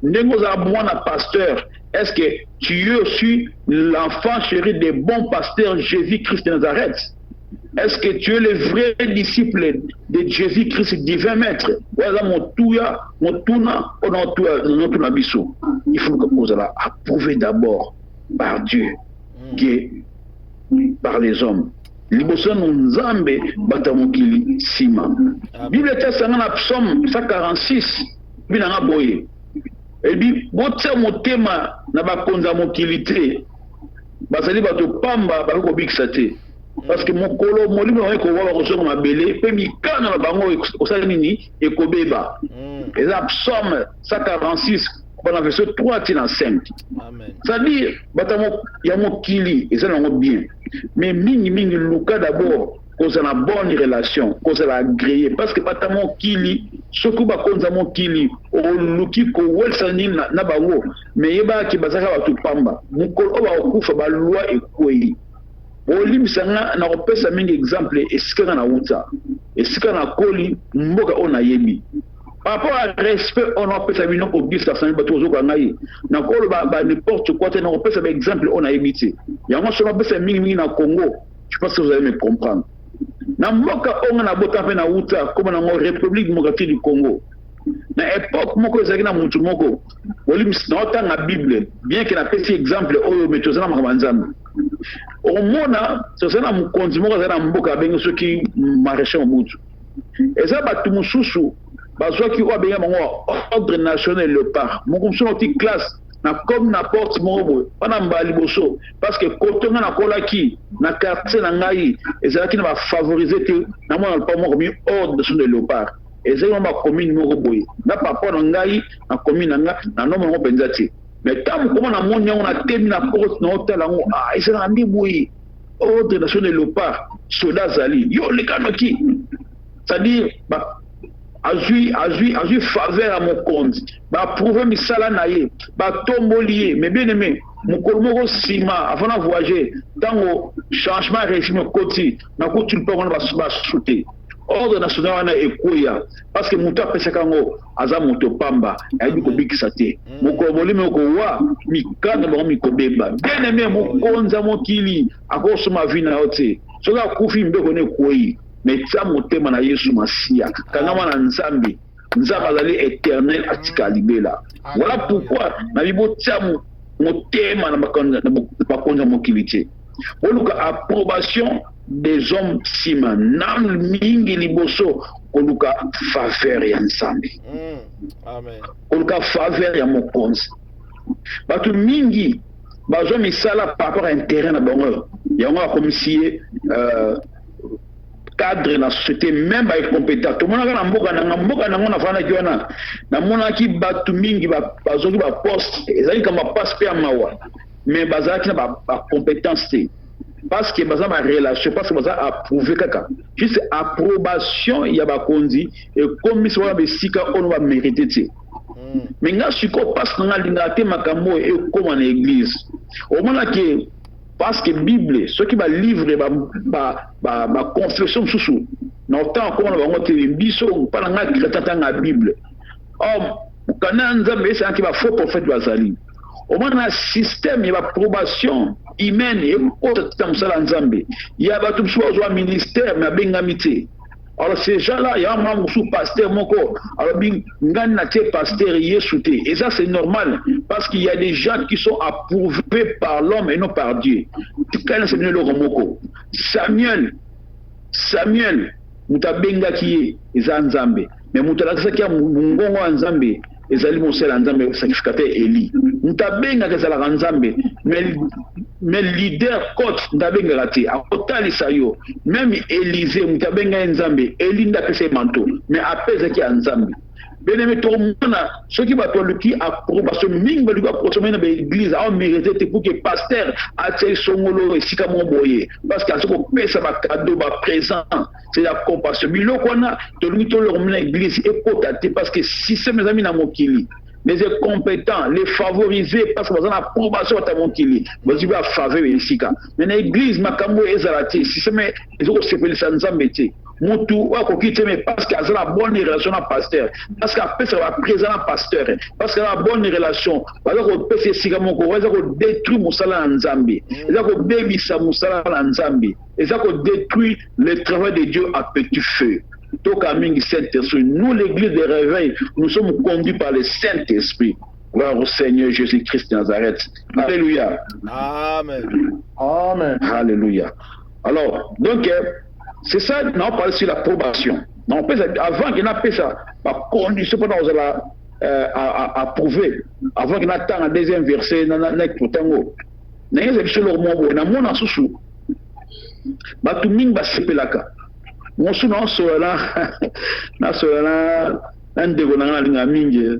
ndengo za mwana pasteur est-ce que tu es aussi l'enfant chéri des bons pasteurs Jésus-Christ de Nazareth? Est-ce que tu es le vrai disciple de Jésus-Christ divin maître? Voilà mon touya, mon tuna, notre abisso. Il faut que vous allez approuver d'abord par Dieu, que par les hommes. Liboso nzambe batamokili sima. Bible teste dans Psaume 146, binanga boye. Et puis, botia motema na bakonza mokili te. Basali bato pamba bako bikisa te. Parce que mon colo molimo na ko wa ko so mabele pe mikana na bango osali nini ekobeba. Et ça Psaume 146 pendant verset 3 tina 5. Amen. C'est-à-dire batamo ya mokili et ça nango bien. Mais mingi luka d'abord cause la bonne relation, cause la agréé parce que batamo kili soku ba konza mo kili o luki ko welsani na bango mais yeba ki bazaka batu pamba mukolo ba okufa ba loi ekwei olimsanga na kopesa mingi exemple esika na uta esika na koli mboka ona yebi par rapport à respect on a pesa bino ko bisa sani batu zo ngai na kolo ba n'importe quoi te na kopesa ba exemple on a yebité yango so na pesa mingi na Congo je pense que vous allez me comprendre na mboka onga na bota pe na uta comme na République démocratique du Congo na époque moko ezaki na mutu moko olims na otanga Bible bien que na pesi exemple oyo metozana makambanzambe omona tozana mukonzi moko ezana mboka bengi soki maréchal Mobutu eza batu mususu bazwaki oyo abenga bango ordre national léopard moko mususu oti classe na comme n'importe moko wana mbali boso parce que kotonga na kolaki na quartier na ngai ezalaki na ba favoriser te na mona pas moko mi ordre national de léopard ezalaki na commune moko boye na papa na ngai na commune na nga na nomo ngo penza te mais tant comment na moni on a temi na porte na hôtel ngo ezalaki ndi boye ordre national de léopard soda zali yo le kanoki c'est-à-dire azui faveur à mon compte ba prouver misala na ye ba tombolier mais bien aimé mokolo moko sima avant de voyager tango changement régime côté na ko tu peux on va sauter ordre national wana ekoya parce que moto apesaka yango aza moto pamba ayebi kobikisa te mokolo bolimi okowa mikanda bango mikobeba bien aimé mokonza mokili akosoma vi na yo te soki akufi mbeko ne ekoyi mais tia motema na Yesu Masiya kangama na Nzambe Nzambe azali éternel atika libela. Voilà pourquoi na bibo tia motema na bakonza mokili te. Oluka approbation des hommes sima nan mingi liboso oluka faveur ya Nzambe. Amen. Oluka faveur ya mokonzi. Batu mingi bazo misala par rapport à intérêt na bango. Yango akomisie cadre na société même ba compétent. Tout le monde na mboka na ngona fana kiona. Na mona ki batu mingi bazo ki ba poste ezali kama passe pe mawa. Mais bazaki na ba compétence te. Parce que baza ma relation parce que baza approuvé kaka juste approbation ya bakonzi et comme ça va besika on va mériter te mais nga siko parce que nga linga te makambo et comme en église au moment que parce que Bible ce qui va livrer ba confession sous na temps comme on va monter biso pas nga créta nga Bible kana Nzambe c'est qui va faux prophète bazali au moins un système il y a approbation humaine et autre tamsala Nzambe il y a batu soit ministère mais bengamité alors ces gens là il y a un membre sous pasteur moko alors bin ngani na tie pasteur yesuté et ça c'est normal parce qu'il y a des gens qui sont approuvés par l'homme et non par Dieu quand c'est le moko Samuel mutabenga qui est Nzambe mais mutalakisa kia mungongo wa Nzambe ezali mosela Nzambe sacrificateur Eli mutabenga kezala Nzambe mais leader coach ndabenga lati akotali sayo même Élisée mutabenga Nzambe Eli ndapese manto mais apese ki Nzambe bien-aimé tout le monde ce qui va toi qui approbation mingi ba luka consommer na église a mérité pour que pasteur a tse songolo et sika mon boye parce que ce qu'on pesa ba cadeau ba présent c'est la compassion biloko na to lui to leur na église et potaté parce que si c'est mes amis na mokili les compétents les favorisés parce que vous avez approbation à mokili vous avez faveur sika mais na église makambo ezalati si c'est mais ils ont sepelé ça Nzambe te mutu wako kite mais parce qu'il y a la bonne relation à pasteur parce qu'il y a présent à pasteur parce qu'il y a la bonne relation parce que pese sika moko weza ko détruire musala Nzambe eza ko bebisa musala Nzambe eza ko détruire le travail de Dieu à petit feu. Nous, l'église de réveil, nous sommes conduits par le Saint-Esprit. Gloire au Seigneur Jésus-Christ de Nazareth. Alléluia. Amen. Amen. Alléluia. Alors, donc, c'est ça, on parle sur l'approbation. Avant qu'il n'ait pas ça, par condition pour nous approuver, avant qu'il n'ait un deuxième verset, il n'y a pas de temps. Il y a des choses qui sont là, il y a des choses qui sont là. Mosu na sola na ndeko na linga mingi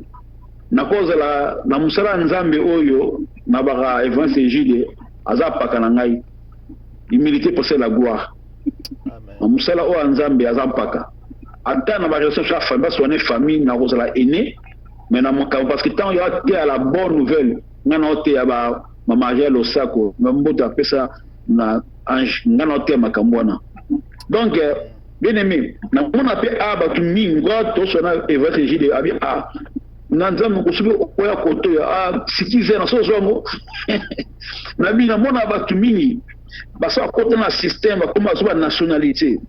na kozala na musala Nzambe oyo na baka évangile aza paka na ngai humilité pour la gloire amen musala o Nzambe aza paka ata na ba relation sa famille parce qu'on est famille na kozala aîné mais na mon parce que tant il y a la bonne nouvelle ngana ote ya ba Maria Losako mboto apesa na ange ngana ote makambo na donc bien-aimé, na on appelle abatu mingo to sona évangile abi a nanzamu kusubi oya koto ya sikize na so zongo na bina mona abatu mingi basa koto na système comme azuba nationalité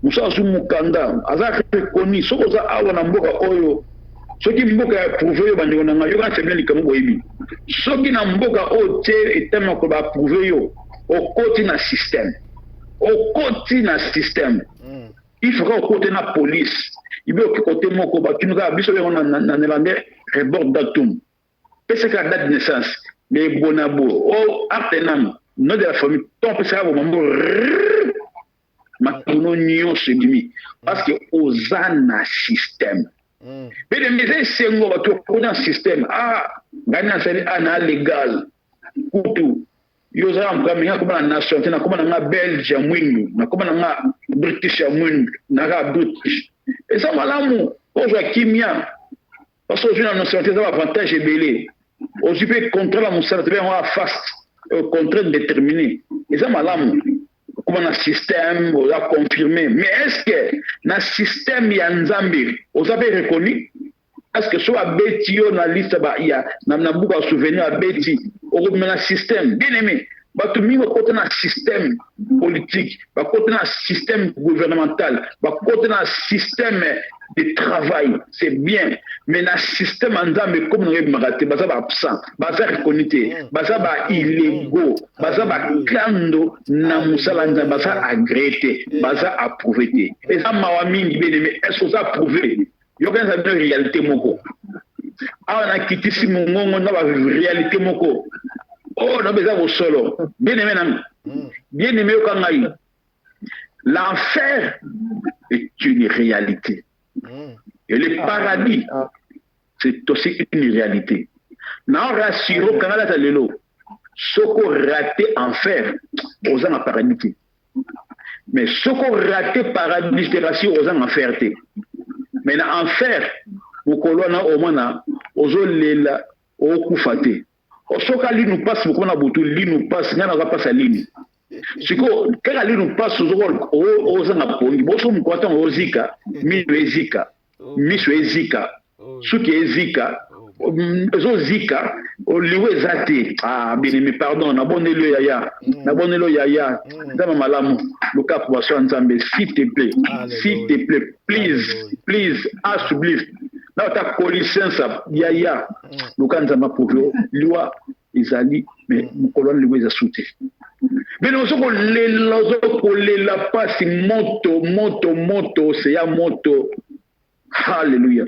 musa su mukanda aza reconnu soko za awa na mboka oyo soki mboka ya prouver ba ndiko na ngayo ka tsemeli kamongo yibi soki na mboka o te etema ko ba prouver yo o koti na système il faudra au côté de la police. Il veut au côté de mon combat. Tu nous as vu sur le néerlandais, rebord datum. C'est la date de naissance. Les bonabos, oh, artenam, nom de la famille, ton peut savoir au moment où nous se dit. Parce que aux un système. Mais les maisons, c'est un système. Ah, Ghana, c'est un légal. Pour tout. Yoza mkamia kuma na nation tena kuma na Belge ya mwingi na kuma na British ya mwingi na British esa malamu ozo kimia parce que na nation tena avantage belé ozo peut contrôler la musala te bien fast contrainte déterminée esa malamu comme un système, on a confirmé. Mais est-ce que dans le système, il y a un Nzambe, vous avez reconnu? Est-ce que soit Betty, on a liste, il y a un souvenir à Betty, on remet un système, bien aimé. Bato mingi côté na système politique, ba côté na système gouvernemental, ba côté na système de travail, c'est bien. Mais na système Nzambe comme nous magaté, baza ba absent, baza reconnaître, baza ba illégaux, baza ba kando na musala Nzambe, baza agréé, baza approuvé. Et ça mawa mingi bien aimé, est-ce que ça approuvé? Yo quand ça une réalité moko. Ah on a quitté si mon na ba réalité moko. Oh, non, mais ça vaut solo. Bien aimé, bien aimé, l'enfer est une réalité. Et le paradis, c'est aussi une réalité. Non, rassure, quand on a l'eau, ce qu'on raté enfer, aux gens en paradis. Mais ce qu'on raté paradis, c'est rassure aux gens en enfer. Mais dans enfer, au colonna, au mana, aux oléla, au koufate. Osoka li nous passe beaucoup na botu li nous passe ngana ka passe ligne siko kala li nous passe aux zanga pongi boso mkwata ozika mi ezika suki ezika zika oliwe zate bien pardon na bonelo yaya ndama malamu luka pour so Nzambe s'il te plaît please ask please na ta connaissance yaya luka Nzamba pour liwa izali mais mukolon liwe za souté mais nous sommes la passe moto c'est ya moto alléluia.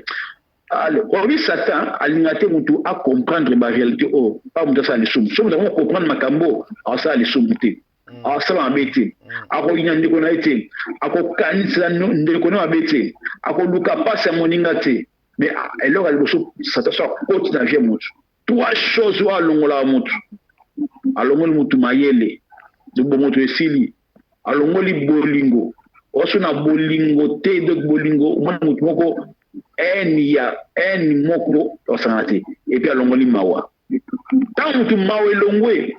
Oui, Satan a l'ingate à comprendre ma réalité. Oh, pas mon ça les somme. Nous devons comprendre ma cambo. Alors ça les sommité. Alors ça l'embêter. Alors il y a des connaître. Alors quand nous connaissons embêter. Alors Luka passe à mon ingate. Mais alors elle ça te sort haute dans vie monte. Trois choses à longola monte. Alors mon monte mayele. De bon monte esili. Alors mon li bolingo. Osuna bolingo te de bolingo. Mon monte moko en moko osanate et puis alongoli mawa tant mutu mawe longwe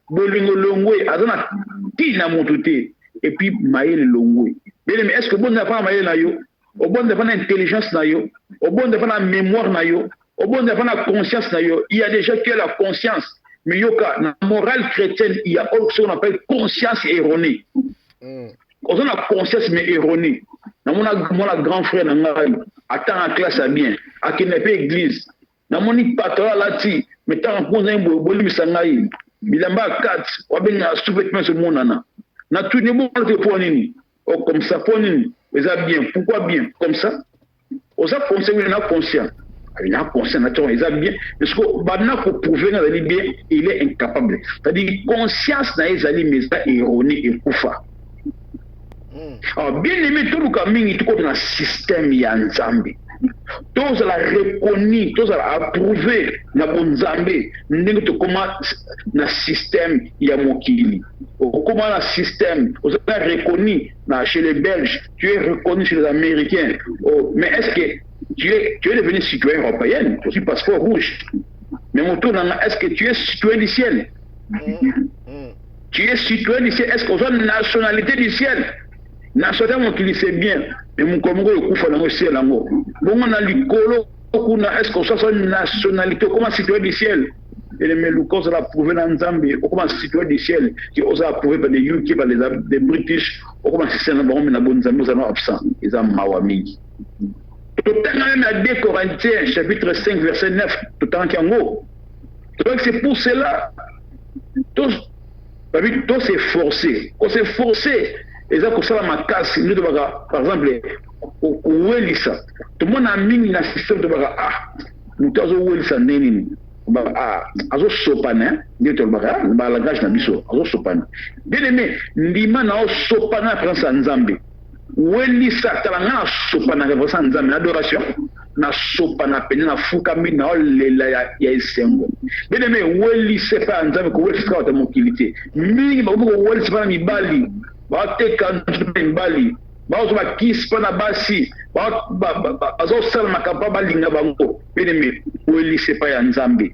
bolingo longwe azana tina mutu te et puis maele longwe mais est-ce que bon na pas maele na yo au bon de pas intelligence na yo au bon de pas mémoire na yo au bon de pas conscience na yo il y a déjà que la conscience mais yoka na morale chrétienne il y a ce qu'on appelle conscience erronée on a la conscience mais erronée na mon grand frère na ngai attends en classe à bien à qui n'est pas église na moni patron lati mais tant qu'on a un boli sangai bilamba 4 wabenga sous-vêtement ce monde na tout ne bon te ponini oh comme ça ponini mais ça bien pourquoi bien comme ça on ça conseiller na conscient il a conscient na ton ça bien parce que bana pour prouver na bien il est incapable c'est-à-dire conscience na ezali mais ça erroné et kufa. Alors, bien aimé, tout le caminho, tout le système ya Nzambe. Tous la reconnu, tous la approuvé, na Nzambe, n'importe tout comment na système ya Mokili. Comment le système, vous avez reconnu chez les Belges, tu es reconnu chez les Américains. Mais est-ce que tu es devenu citoyen européen, tu as passeport rouge. Mais mon tour, est-ce que tu es citoyen du ciel? Tu es citoyen du ciel, est-ce que tu as une nationalité du ciel? Nationalité qui sait bien, mais mon Congo est coupé dans le ciel. Bon, on a l'icolo, est-ce que ça soit une nationalité, comment citoyen du ciel? Et les Meloukos l'a prouvé dans Zambie, comment citoyen du ciel, qui ose approuvé par les UK, par les British, comment c'est un bon, mais la bonne Zambie, nous allons absent, ils ont Mawami. Tout le même à 2 Corinthiens, chapitre 5, verset 9, tout en Kango. Donc c'est pour cela, tous c'est forcé. Quand c'est forcé, et ça, ça ma casse, nous devons, par exemple, où est ça? Tout le monde a mis un système de nous avons où ça n'est azo sopana, nous avons la langage na biso, azo sopana. Bien aimé, l'ima na sopana France en Zambie. Où est ça? Talanga sopana France en Zambie, adoration. Na sopana pena na fukami na olela ya isengo. Bien aimé, où est c'est pas en Zambie, où est-ce que mon kilité? Mingi ba où est-ce pas mi bali? Ba te kan mbali ba zo ba kis pa na basi ba zo sala makapa balinga bango beneme weli se pa ya Nzambe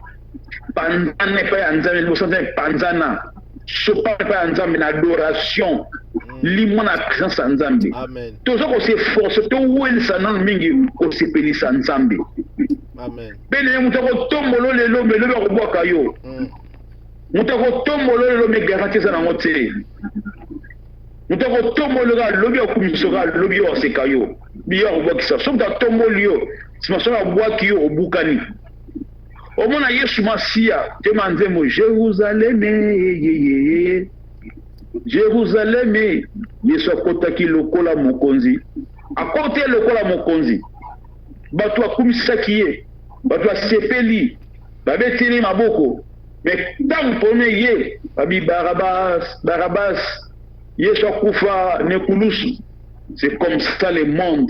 panzana pa ya Nzambe mo sante panzana sopa pa nzambe na adoration limwa na présence ya nzambe toza koseforce towelisa nano mingi kosepelisa nzambe bene moto akotombola lelo melobi akobwaka yo moto akotombola lelo me garanti eza nango te moto akotombola alobi akumisa alobi yo aseka yo biyo akobwakisa so moto atomboli yo nsima soki abwaki yo obukani omona yesu masiya tema nzembo Jérusaleme Jérusaleme yesu akotaki lokola mokonzi akoti lokola mokonzi bato akumisaki ye bato asepeli babeteli maboko mais ntango mpona ye babi Barabas yesu akufa nekulusu. C'est comme ça le monde,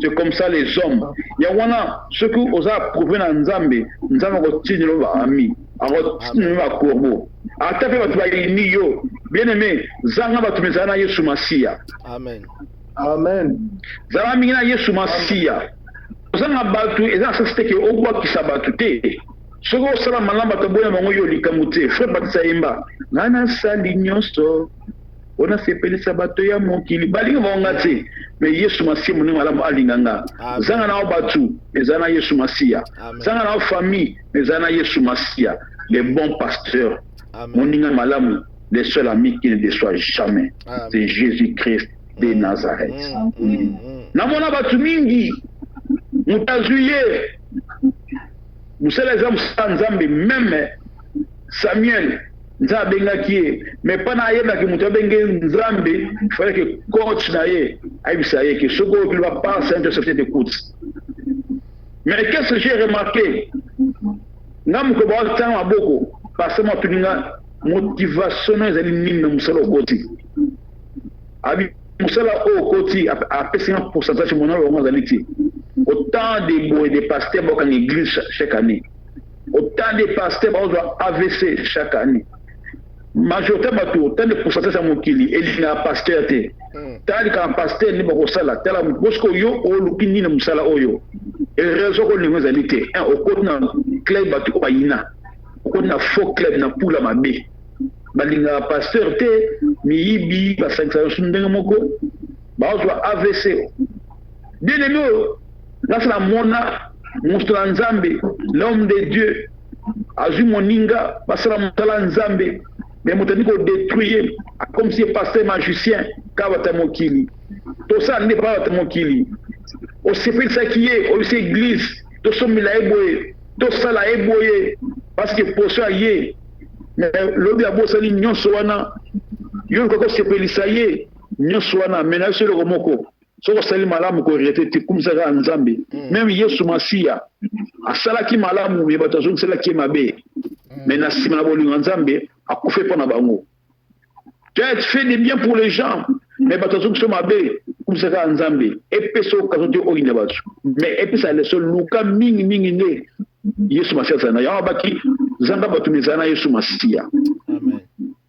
c'est comme ça les hommes. Il y a ce que vous avez prouvé dans Nzambe, Nzambe continue à ami, à continuer à corbeau. À taper votre baïni yo, bien aimé, Zanga va te mettre à Yesu Masia. Amen. Amen. Zanga mingina Yesu Masia. Zanga batu, et ça c'est que au bois qui s'abattu. Ce que vous savez malamba taboya mango yo likamute, frère Batsaimba, nana salignoso. On a sepelisa bato ya mokili balinga bonga te mais Yesu Masiya moni malamu alinganga zanga na batu ezana Yesu Masiya zanga na famille ezana Yesu Masiya les bons pasteurs moninga malamu les seuls amis qui ne déçoivent jamais c'est Jésus-Christ de Nazareth namona batu mingi mutazuye musala za musanzambe même Samuel nza bengaki ye mais pana ayebaki moto abenge nzambe il fallait que coach na ye ayebisa ye que soko oyo va pas saint société d'écoute mais qu'est-ce que j'ai remarqué nga moko baotanga maboko parce que tuninga motivation ezali nini na mosala okoti abi mosala oyo okoti apesi nga pourcentage monalo yango azali ti autant de boye de pasteurs bokanga église chaque année autant de pasteurs bazwa AVC chaque année majorité bato tant de pourcentage ya mokili elinga pasteur te talika pasteur ni bakosala tala bosko yo oluki nini musala oyo raison ko ningo ezali te okoti na club bato bayina okoti na faux club na pula mabe balinga pasteur te miyibi basangisa yosu ndenge moko bazwa AVC bien aimé nasala mona mustula nzambe l'homme de Dieu azwi moninga basala mutala nzambe mais motani ko détruire comme si pasteur magicien kabata mokili to ça n'est pas bata mokili o sepelisa kiye o se église to somila eboye to sala eboye parce que poso ye mais lobi abosali nyonso wana yo ko sepelisa ye nyonso wana mena selo ko moko soko sali malamu ko rete ti kumsaka nzambe même Yesu Masiya asalaki malamu me bato zo sala ki mabe mais na sima na bolingo nzambe akufe pona bango tu as fait des bien pour les gens mais bato zo mabe kumsaka nzambe epeso kazote oyina bato mais epesa le sol luka mingi ne Yesu Masiya sana ya baki zanga bato mezana Yesu Masiya amen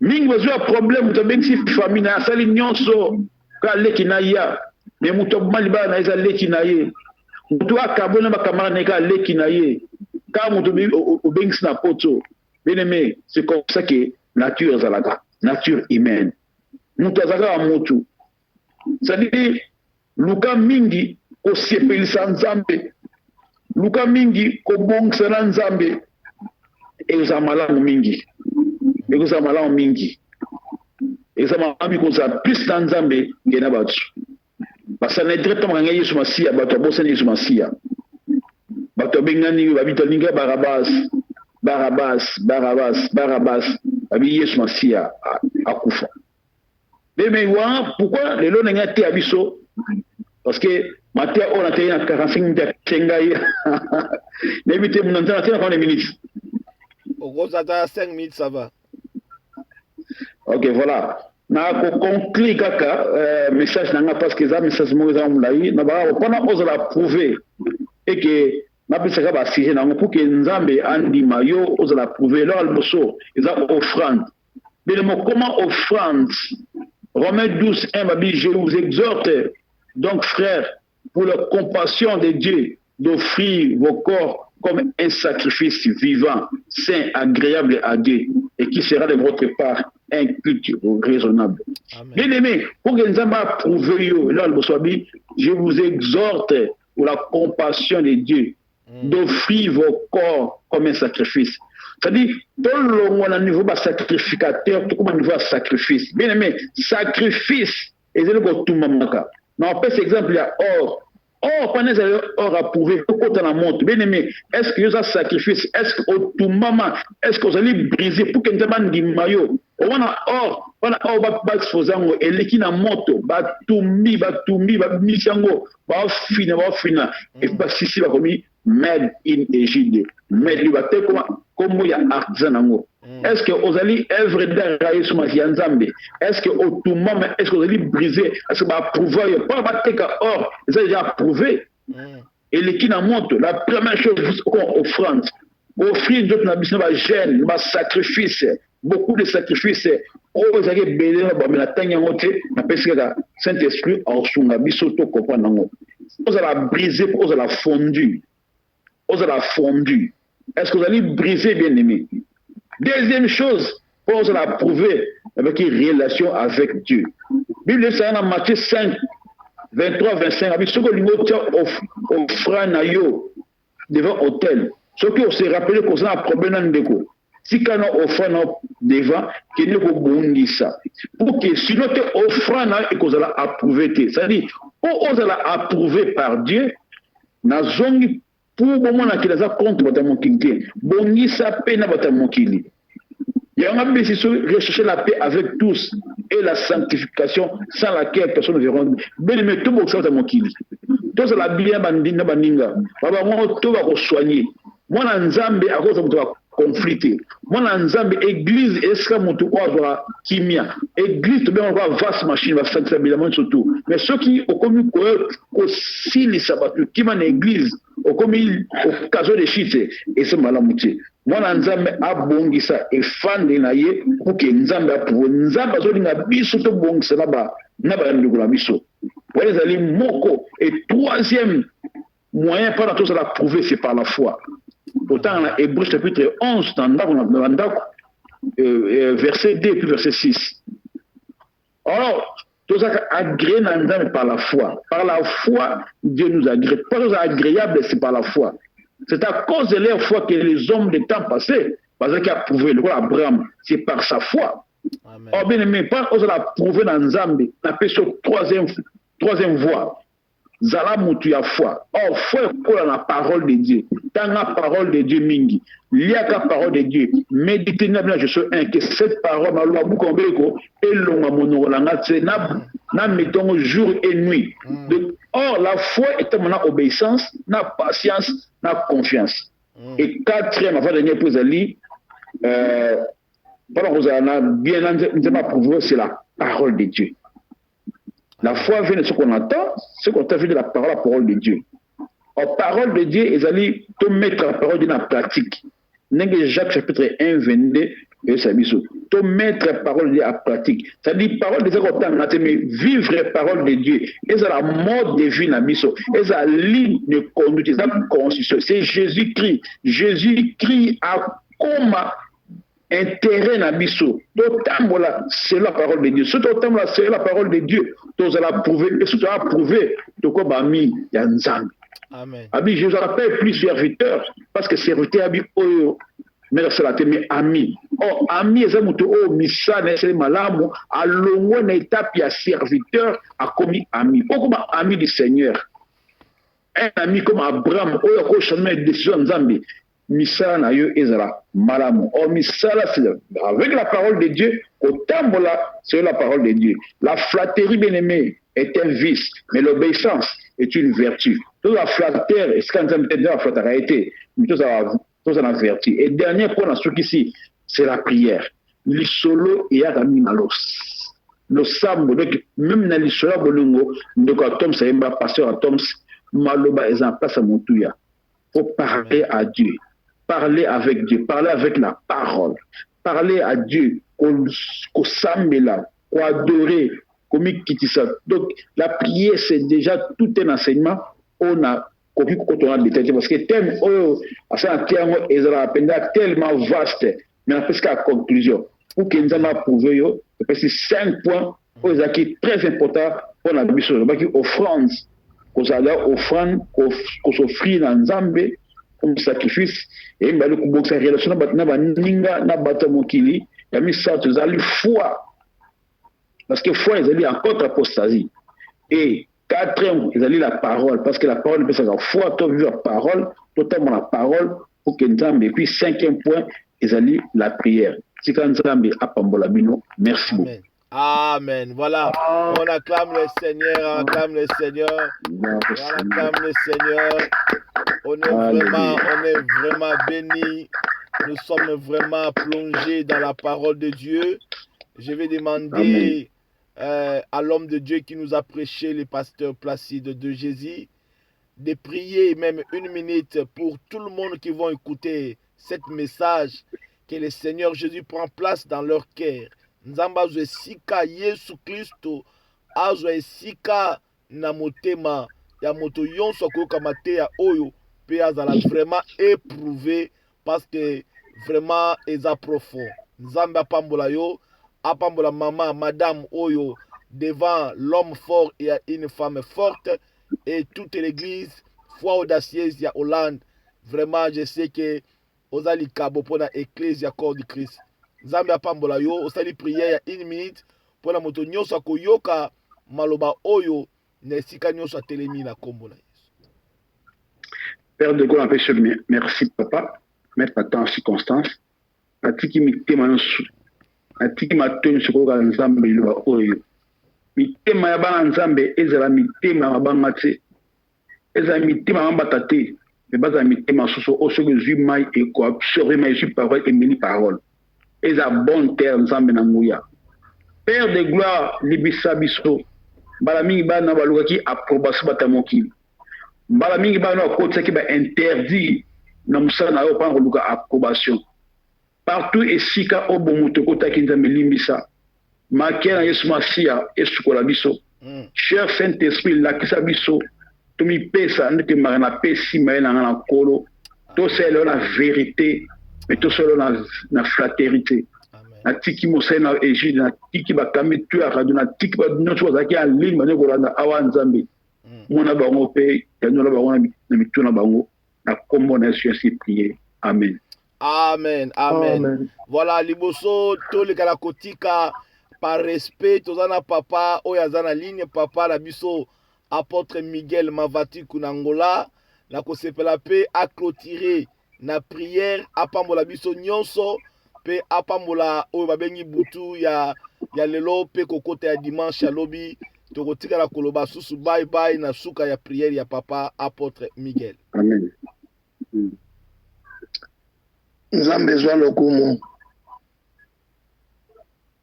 mingi bazwa problème to bensi famille na sali nyonso ka leki na ya mais muto mali ba na eza leki na ye muto akabona bakamara na ka leki na ye ka muto obengisi na poto bien aimé c'est comme ça que nature zalaka nature humaine muto azaka mutu c'est-à-dire luka mingi ko sepelisa nzambe luka mingi ko bongisa na nzambe eza malamu mingi eza malamu mingi eza malamu ko za plus na nzambe ngena batu parce que directement ngaya Yesu Masiya bato bosana Yesu Masiya bato bengani babita linga Barabas abi Yesu Masiya akufa mais pourquoi le long ngati abiso parce que Matthieu on a tenu 45 minutes kengai n'évitez mon entendre tena combien de minutes au ça 5 minutes ça va OK voilà na ko conclure kaka message nanga parce que ça message mo za mulai na ba pona oza prouver et que na bisa ka ba sije na pour que nzambe andima yo oza la prouver leur alboso eza offrande mais comment offrande Romains 12:1 babi je vous exhorte donc frères pour la compassion de Dieu d'offrir vos corps comme un sacrifice vivant, saint, agréable à Dieu et qui sera de votre part un culte raisonnable. Amen. Bien aimé, pour que nous ayons prouvé, je vous exhorte pour la compassion de Dieu d'offrir vos corps comme un sacrifice. C'est-à-dire, tout le monde a un niveau de sacrificateur, tout comme un niveau de sacrifice. Bien aimé, sacrifice, et c'est le cas tout le monde. Mais on peut cet exemple, il y a or. Or, quand on a or approuvé, quand on a monté, bien aimé, est-ce que vous avez sacrifice? Est-ce que tout maman, est-ce que vous allez briser pour que vous ayez un maillot? On a or, on a or, on exposer et l'équipe na moto, ba tumbi, michango, ba fina, et ba sisi ba commis made in Égypte, made liberté comme il y a artisan. Est-ce que vous allez œuvre d'arrailler sur ma Nzambe? Est-ce que au tout moment, est-ce que vous allez briser? Est-ce que vous allez approuver? Pas battre or, vous avez déjà approuvé. Et l'équipe na moto, la première chose qu'on offrande, offrir d'autres na gêne, na sacrifice, beaucoup de sacrifices. Vous avez belé na la tanya moté, na pesika Saint-Esprit en sunga bisoto comprendre. Vous allez briser, vous allez fondu. Vous allez fondu. Est-ce que vous allez briser, bien aimé? Deuxième chose, pour vous allez prouver avec une relation avec Dieu. Bible c'est dans Matthieu 5, 23-25. Avec ce que vous offrande devant l'autel. Ce que vous se rappelez qu'on a un problème de si quand on offre devant, qu'il ne faut pas ça. Pour que si notre offrande et qu'on allait approuver, c'est-à-dire, pour on allait approuver par Dieu, na zongi pour le moment qui les a contre votre kili, bongi sa paix na votre kili. Il y a un rechercher la paix avec tous et la sanctification sans laquelle personne ne verra. Ben mais tout ça votre kili. Tout ça la bien bandina bandinga. Baba mo to va ko soigner. Moi na Nzambe à cause de conflité. Moi na Nzambe église est-ce mutu kwa kimia. Église to bien on va vaste machine va sanctifier surtout. Mais ceux qui au commis ko sili sabatu qui man église au commis au caso de chite et c'est malamuti. Moi na Nzambe abongisa e fande na ye pour que Nzambe aprouve. Nzambe azolinga biso to bongisa na ba ndeko biso. Voilà les moko et troisième moyen par tout ça la prouver c'est par la foi. Pourtant, dans Hébreux chapitre 11, verset 2 puis verset 6. Alors, tout ça agréé par la foi. Par la foi, Dieu nous agrée. Pas chose agréable, c'est par la foi. C'est à cause de leur foi que les hommes des temps passés, parce qu'il a prouvé, le roi Abraham, c'est par sa foi. Or, bien aimé, pas qu'on a prouvé dans Nzambe, on appelle ça troisième voie. Zala mutu ya foi. Or, foi est la parole de Dieu. Dans la parole de Dieu mingi. Lia ka parole de Dieu. Méditez bien, je suis un que cette parole ma loi bukombeko et longa monorolanga na mettons jour et nuit. Or, la foi est mon obéissance, na patience, na confiance. Et quatrième, avant dernier pour Ali, pendant que vous avez bien prouvé, c'est la parole de Dieu. La foi vient de ce qu'on entend, ce qu'on a vu de la parole de Dieu. La parole de Dieu, ils allaient te mettre la parole de Dieu en pratique. Jacques chapitre 1, 22, et ça dit te mettre la parole de Dieu en pratique. C'est-à-dire, parole de Dieu, mais vivre la parole de Dieu. Et c'est la mode de vie, et c'est la ligne de conduite, c'est la constitution. C'est Jésus-Christ. Jésus-Christ a comme intérêt na biso totambola c'est la parole de Dieu ce totambola c'est la parole de Dieu tous allons prouver et surtout à prouver to ko bami ya Nzambe. Amen. Abi je vous rappelle plus serviteur parce que serviteur abi oyo mais c'est la teme ami oh ami ezamuto o misana c'est malamu alongo na étape ya serviteur a commis ami pourquoi ami du Seigneur un ami comme Abraham oyo ko chemin de décision Nzambe misala na yo ezala malamu. Or misala c'est avec la parole de Dieu, au tambola c'est la parole de Dieu. La flatterie bien aimée est un vice, mais l'obéissance est une vertu. Toute la flatterie, est-ce qu'on peut dire la flatterie, mais tout ça la vertu. Et dernier point dans ce ici, c'est la prière. L'isolo et Adami Malos. Le sambo, donc même dans l'isolo bolungo, donc Atoms Saïmba, pasteur Atoms, Maloba et en place à Montouya. Faut parler à Dieu. Parler avec Dieu, parler avec la parole, parler à Dieu, qu'au sambela, qu'au adorer, comme ça. Donc la prière c'est déjà tout un enseignement. On a copié quand on a détaillé parce que thème, c'est un terme tellement vaste, mais on a presque la conclusion. pour que nous approuvé yo c'est 5 points aux acquis très importants pour la biso baki offrande ko sala offrande ko s'offrir na nzambe comme sacrifice et mbali ko boksa relation na baninga na bato mokili ya misato zali foi parce que foi ezali en contre apostasie et quatrième ezali la parole parce que la parole peut faire foi to vivre la parole totalement la parole pour que nzambe et puis 5e point ezali la prière. Merci beaucoup. Amen. Voilà. On acclame le Seigneur. On acclame le Seigneur. On acclame le Seigneur. On est vraiment bénis. Nous sommes vraiment plongés dans la parole de Dieu. Je vais demander à l'homme de Dieu qui nous a prêché, le pasteur Placide de Jésus, de prier même 1 minute pour tout le monde qui va écouter ce message. Que le Seigneur Jésus prend place dans leur cœur. Nzamba zwe sika Yesu Kristo azwe sika na motema ya moto yonso koka mateya oyo pe azala vraiment éprouvé parce que vraiment eza profond. Nzamba apambola yo, apambola maman, madame oyo devant l'homme fort et une femme forte et toute l'église foi audacieuse ya Hollande. Vraiment je sais que ozali kabo pona ecclesia corps du Christ. Nzambe apambola yo, osali prière ya 1 minute pona moto nyonso akoyoka maloba oyo na esika nyonso atelemi na kombo na Yesu. Père de Gaulle, merci papa, mettre pas tant en circonstance. Atiki mitema nyonso, atiki matoni sokoka nzambe liloba oyo. Mitema ya bana nzambe ezala mitema ya banga te. Ezala mitema ya mbata te. Mais bas mitema soso osoke zui mai et ko absorber mai sur parole et mini parole. Eza bonne terre nzambe na nguya. Père de gloire libisa biso. Mbala mingi bana balukaki approbation batamokili. Mbala mingi bana okotaki ba interdit na musala na yo pa luka approbation. Partout esika obomuto kotaki nzambe limbisa. Makena Yesu Masia esukola biso. Cher Saint-Esprit lakisa biso. Tomi pesa ndete marana pesi maena na kolo. To selo la vérité mais to selo na fraternité. Na tiki mosena Égypte na tiki bakami tu a radio na tiki ba nyonso zaki a ligne mane ko landa awa nzambe. Mona bango pe ya nyola bango na mituna bango na kombo na Yesu ainsi prier. Amen. Amen. Amen. Amen. Voilà liboso to le kala kotika par respect tozana papa oyazana ligne papa la biso apôtre Miguel Mavati Kunangola na kosepela pe a clôturer na prière apambola biso nyonso pe apambola oyo babengi butu ya lelo pe kokota ya dimanche ya lobi tokotika la koloba susu bye bye na suka ya prière ya papa apôtre Miguel. Amen. Nzambe zwa lokumu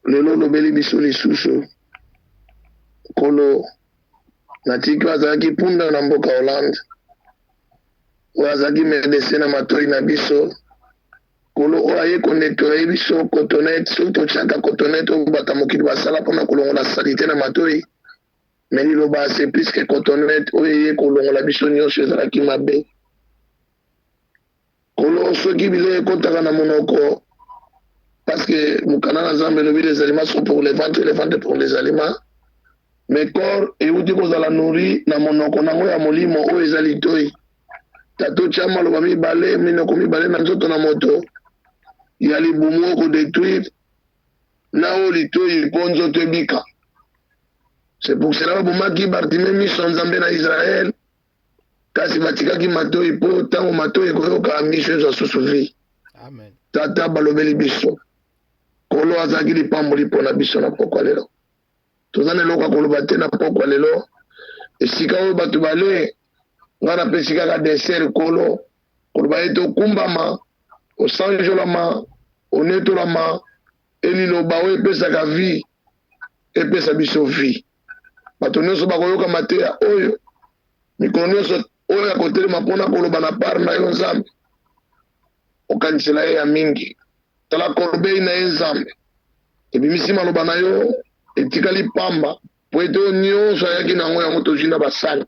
lelo lobeli biso lisusu kolo natiki azalaki punda na mboka Hollande oyo azalaki medecin na matoi na biso kolo oyo aye konettoye biso cotonete soki totiaka cotonete oyo bata mokili basala mpona kolongola salite na matoi me liloba ase puiske cotonete oyo eye kolongola biso nyonso ezalaki mabe kolo soki bilei ekotaka na monoko parce que mokanda na Nzambe elobi les aliments sont pour les ventres pour les aliments mais corps euti kozala nourri na monoko nango ya molimo oyo eza litoi tato tia maloba mibale minoko mibale na nzoto na moto ya libumu oyo kodétruire na oyo litoi mpo nzoto ebika c'est pour cela babomaki Bartime miso Nzambe na Israel kasi batikaki matoi mpo ntango matoi ekoyoka miso ezwa susu vi tata balobeli biso kolo azalaki lipamboli mpo na biso na pokwa lelo toza na eloko ya koloba te na pokwa lelo esika oyo bato bale ngai napesi kaka dessert kolo koloba ye tokumbama osanjolama onetolama eliloba oyo epesaka vi epesa biso vi bato nyonso bakoyoka mateya oyo mikolo nyonso oyo ya kotelema mpona koloba na part na yo Nzambe okanisela ye ya mingi tala kolobei na ye Nzambe ebimisi maloba na yo etikali pamba po ete oyo nyonso ayaki nango yango tozwi na basani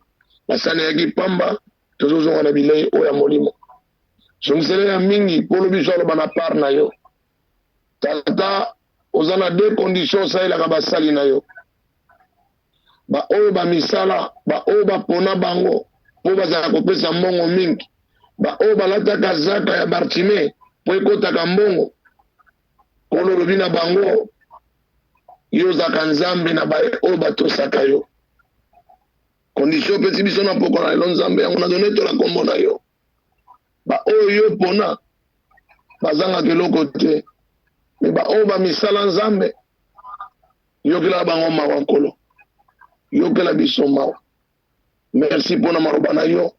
ayaki pamba tozozonga na bilei oyo ya molimo zongisela ya mingi mpo lobi so aloba na part na yo tata oza na deux conditions osalelaka basali na yo. Baoyo bamisala baoyo bapona bango mpo bazala kopesa mbongo mingi, baoyo balataka zaka ya Bartime mpo ekotaka mbongo. Nkolo olobi na bango yo ozalaka nzambe na baoyo batosaka yo. Condition opesi biso na poko na lelo nzambe yango nazone tola kombo na yo. Baoyo yo pona bazangaka eloko te, me baoyo bamisala nzambe yokela bango mawa nkolo, yokela biso mawa. Merci mpona maloba na yo.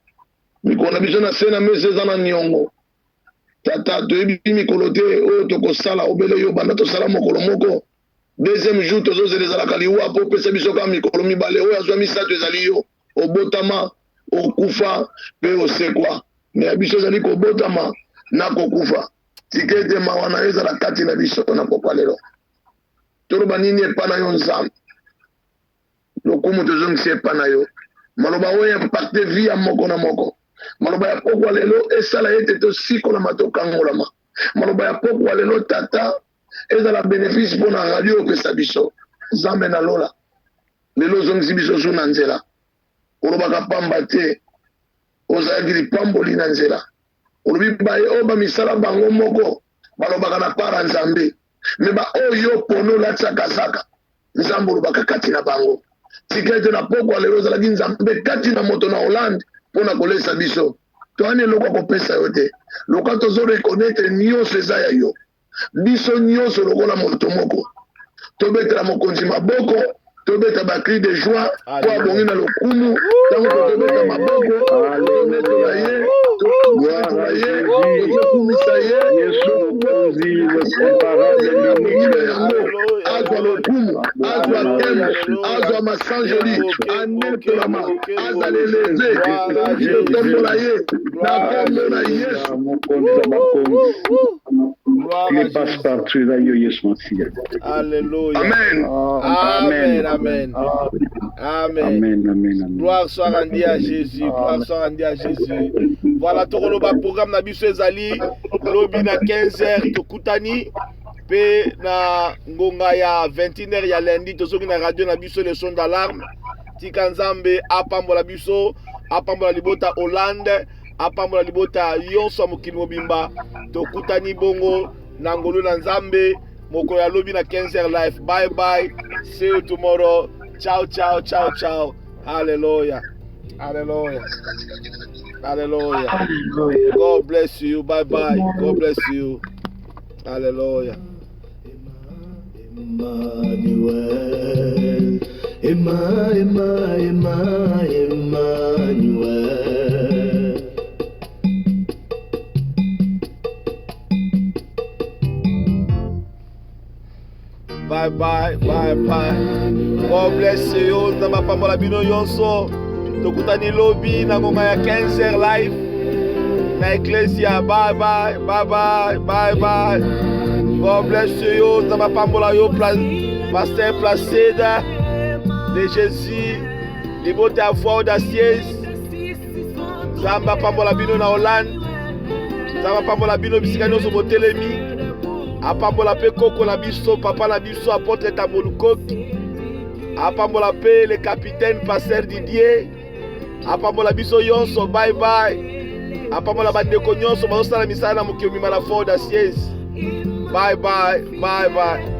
Mikolo na biso na se na mesa eza na niongo. Tata toyebi mikolo te oyo tokosala obele yo banda tosala mokolo moko. Deuxième jour tozozela ezalaka liwa mpo opesa biso kaka mikolo mibale oyo azwa misato ezali yo obotama okufa mpe osekwa. Me ya biso ezali kobotama na kokufa. Tika ete mawa na yo ezala kati na biso na pokwa lelo. Toloba nini epa na yo nzambe? Lokumu tozongisi epa na yo. Maloba oyo impacte vie ya moko na moko. Maloba ya pokwa lelo esala ete tosikolama tokangolama. Maloba ya pokwa lelo tata ezala bénéfice mpona radio opesa biso. Nzambe na lola lelo ozongisi biso su na nzela. Olobaka pamba te ozalaki lipamboli na nzela. Olobi baye oyo bamisala bango moko balobaka na para nzambe, me baoyo pono olatisaka zaka nzambe olobaka kati na bango. Tika ete na pokwa lelo ozalaki nzambe kati na moto na Hollande mpona kolesa biso. Toani eloko akopesa yo te. Loka tozorekonetre nyonso eza ya yo. Biso nyonso lokola moto moko tobetela mokonzi maboko, tobeta bakri de joie po abongi na lokumu. Ntango tobeta maboko tobetola ye, tobetola ye, tozokumisa ye. Azwa lokumu, azwa teme, azwa masanjoli, anetolama, azaleleze. Totombola ye na kombo na Yesu. Il passe partout là, Yesu Masiya. Alléluia. Amen. Amen. Amen. Amen. Amen. Amen. Gloire soit rendue à Jésus. Gloire soit rendue à Jésus. Voilà, tokoloba programme na biso ezali lobi na 15h tokutani pe na ngonga ya 21h ya lundi tozoki na radio na biso le son d'alarme. Tika nzambe apambola biso, apambola libota Hollande, apambola libota yonso mokili mobimba. Tokutani bongo na ngolo na nzambe moko ya lobi na 15h live. Bye bye. See you tomorrow. Ciao, ciao, ciao, ciao. Hallelujah. Hallelujah. Hallelujah. God bless you. Bye bye. God bless you. Hallelujah. Emmanuel. Emmanuel. Bye bye, bye bye. God bless you. Nzamba pambola bino yonso. Tokutani lobi na ngonga ya 15h live na Ecclesia. Bye bye, bye bye, bye bye. God bless you. Nzamba pambola yo Pasteur Placide de Jésus. Libote à voix audacieuse. Nzamba pambola bino na Hollande. Nzamba pambola bino bisika nyonso botelemi. Apambola pe koko na biso, papa na biso, apôtre Tamolukoki. Apambola pe le capitaine Pasteur Didier. Apambola biso yonso, bye bye. Apambola bandeko nyonso bazosala misala na mokili mima na fort d'assiette. Bye bye, bye bye.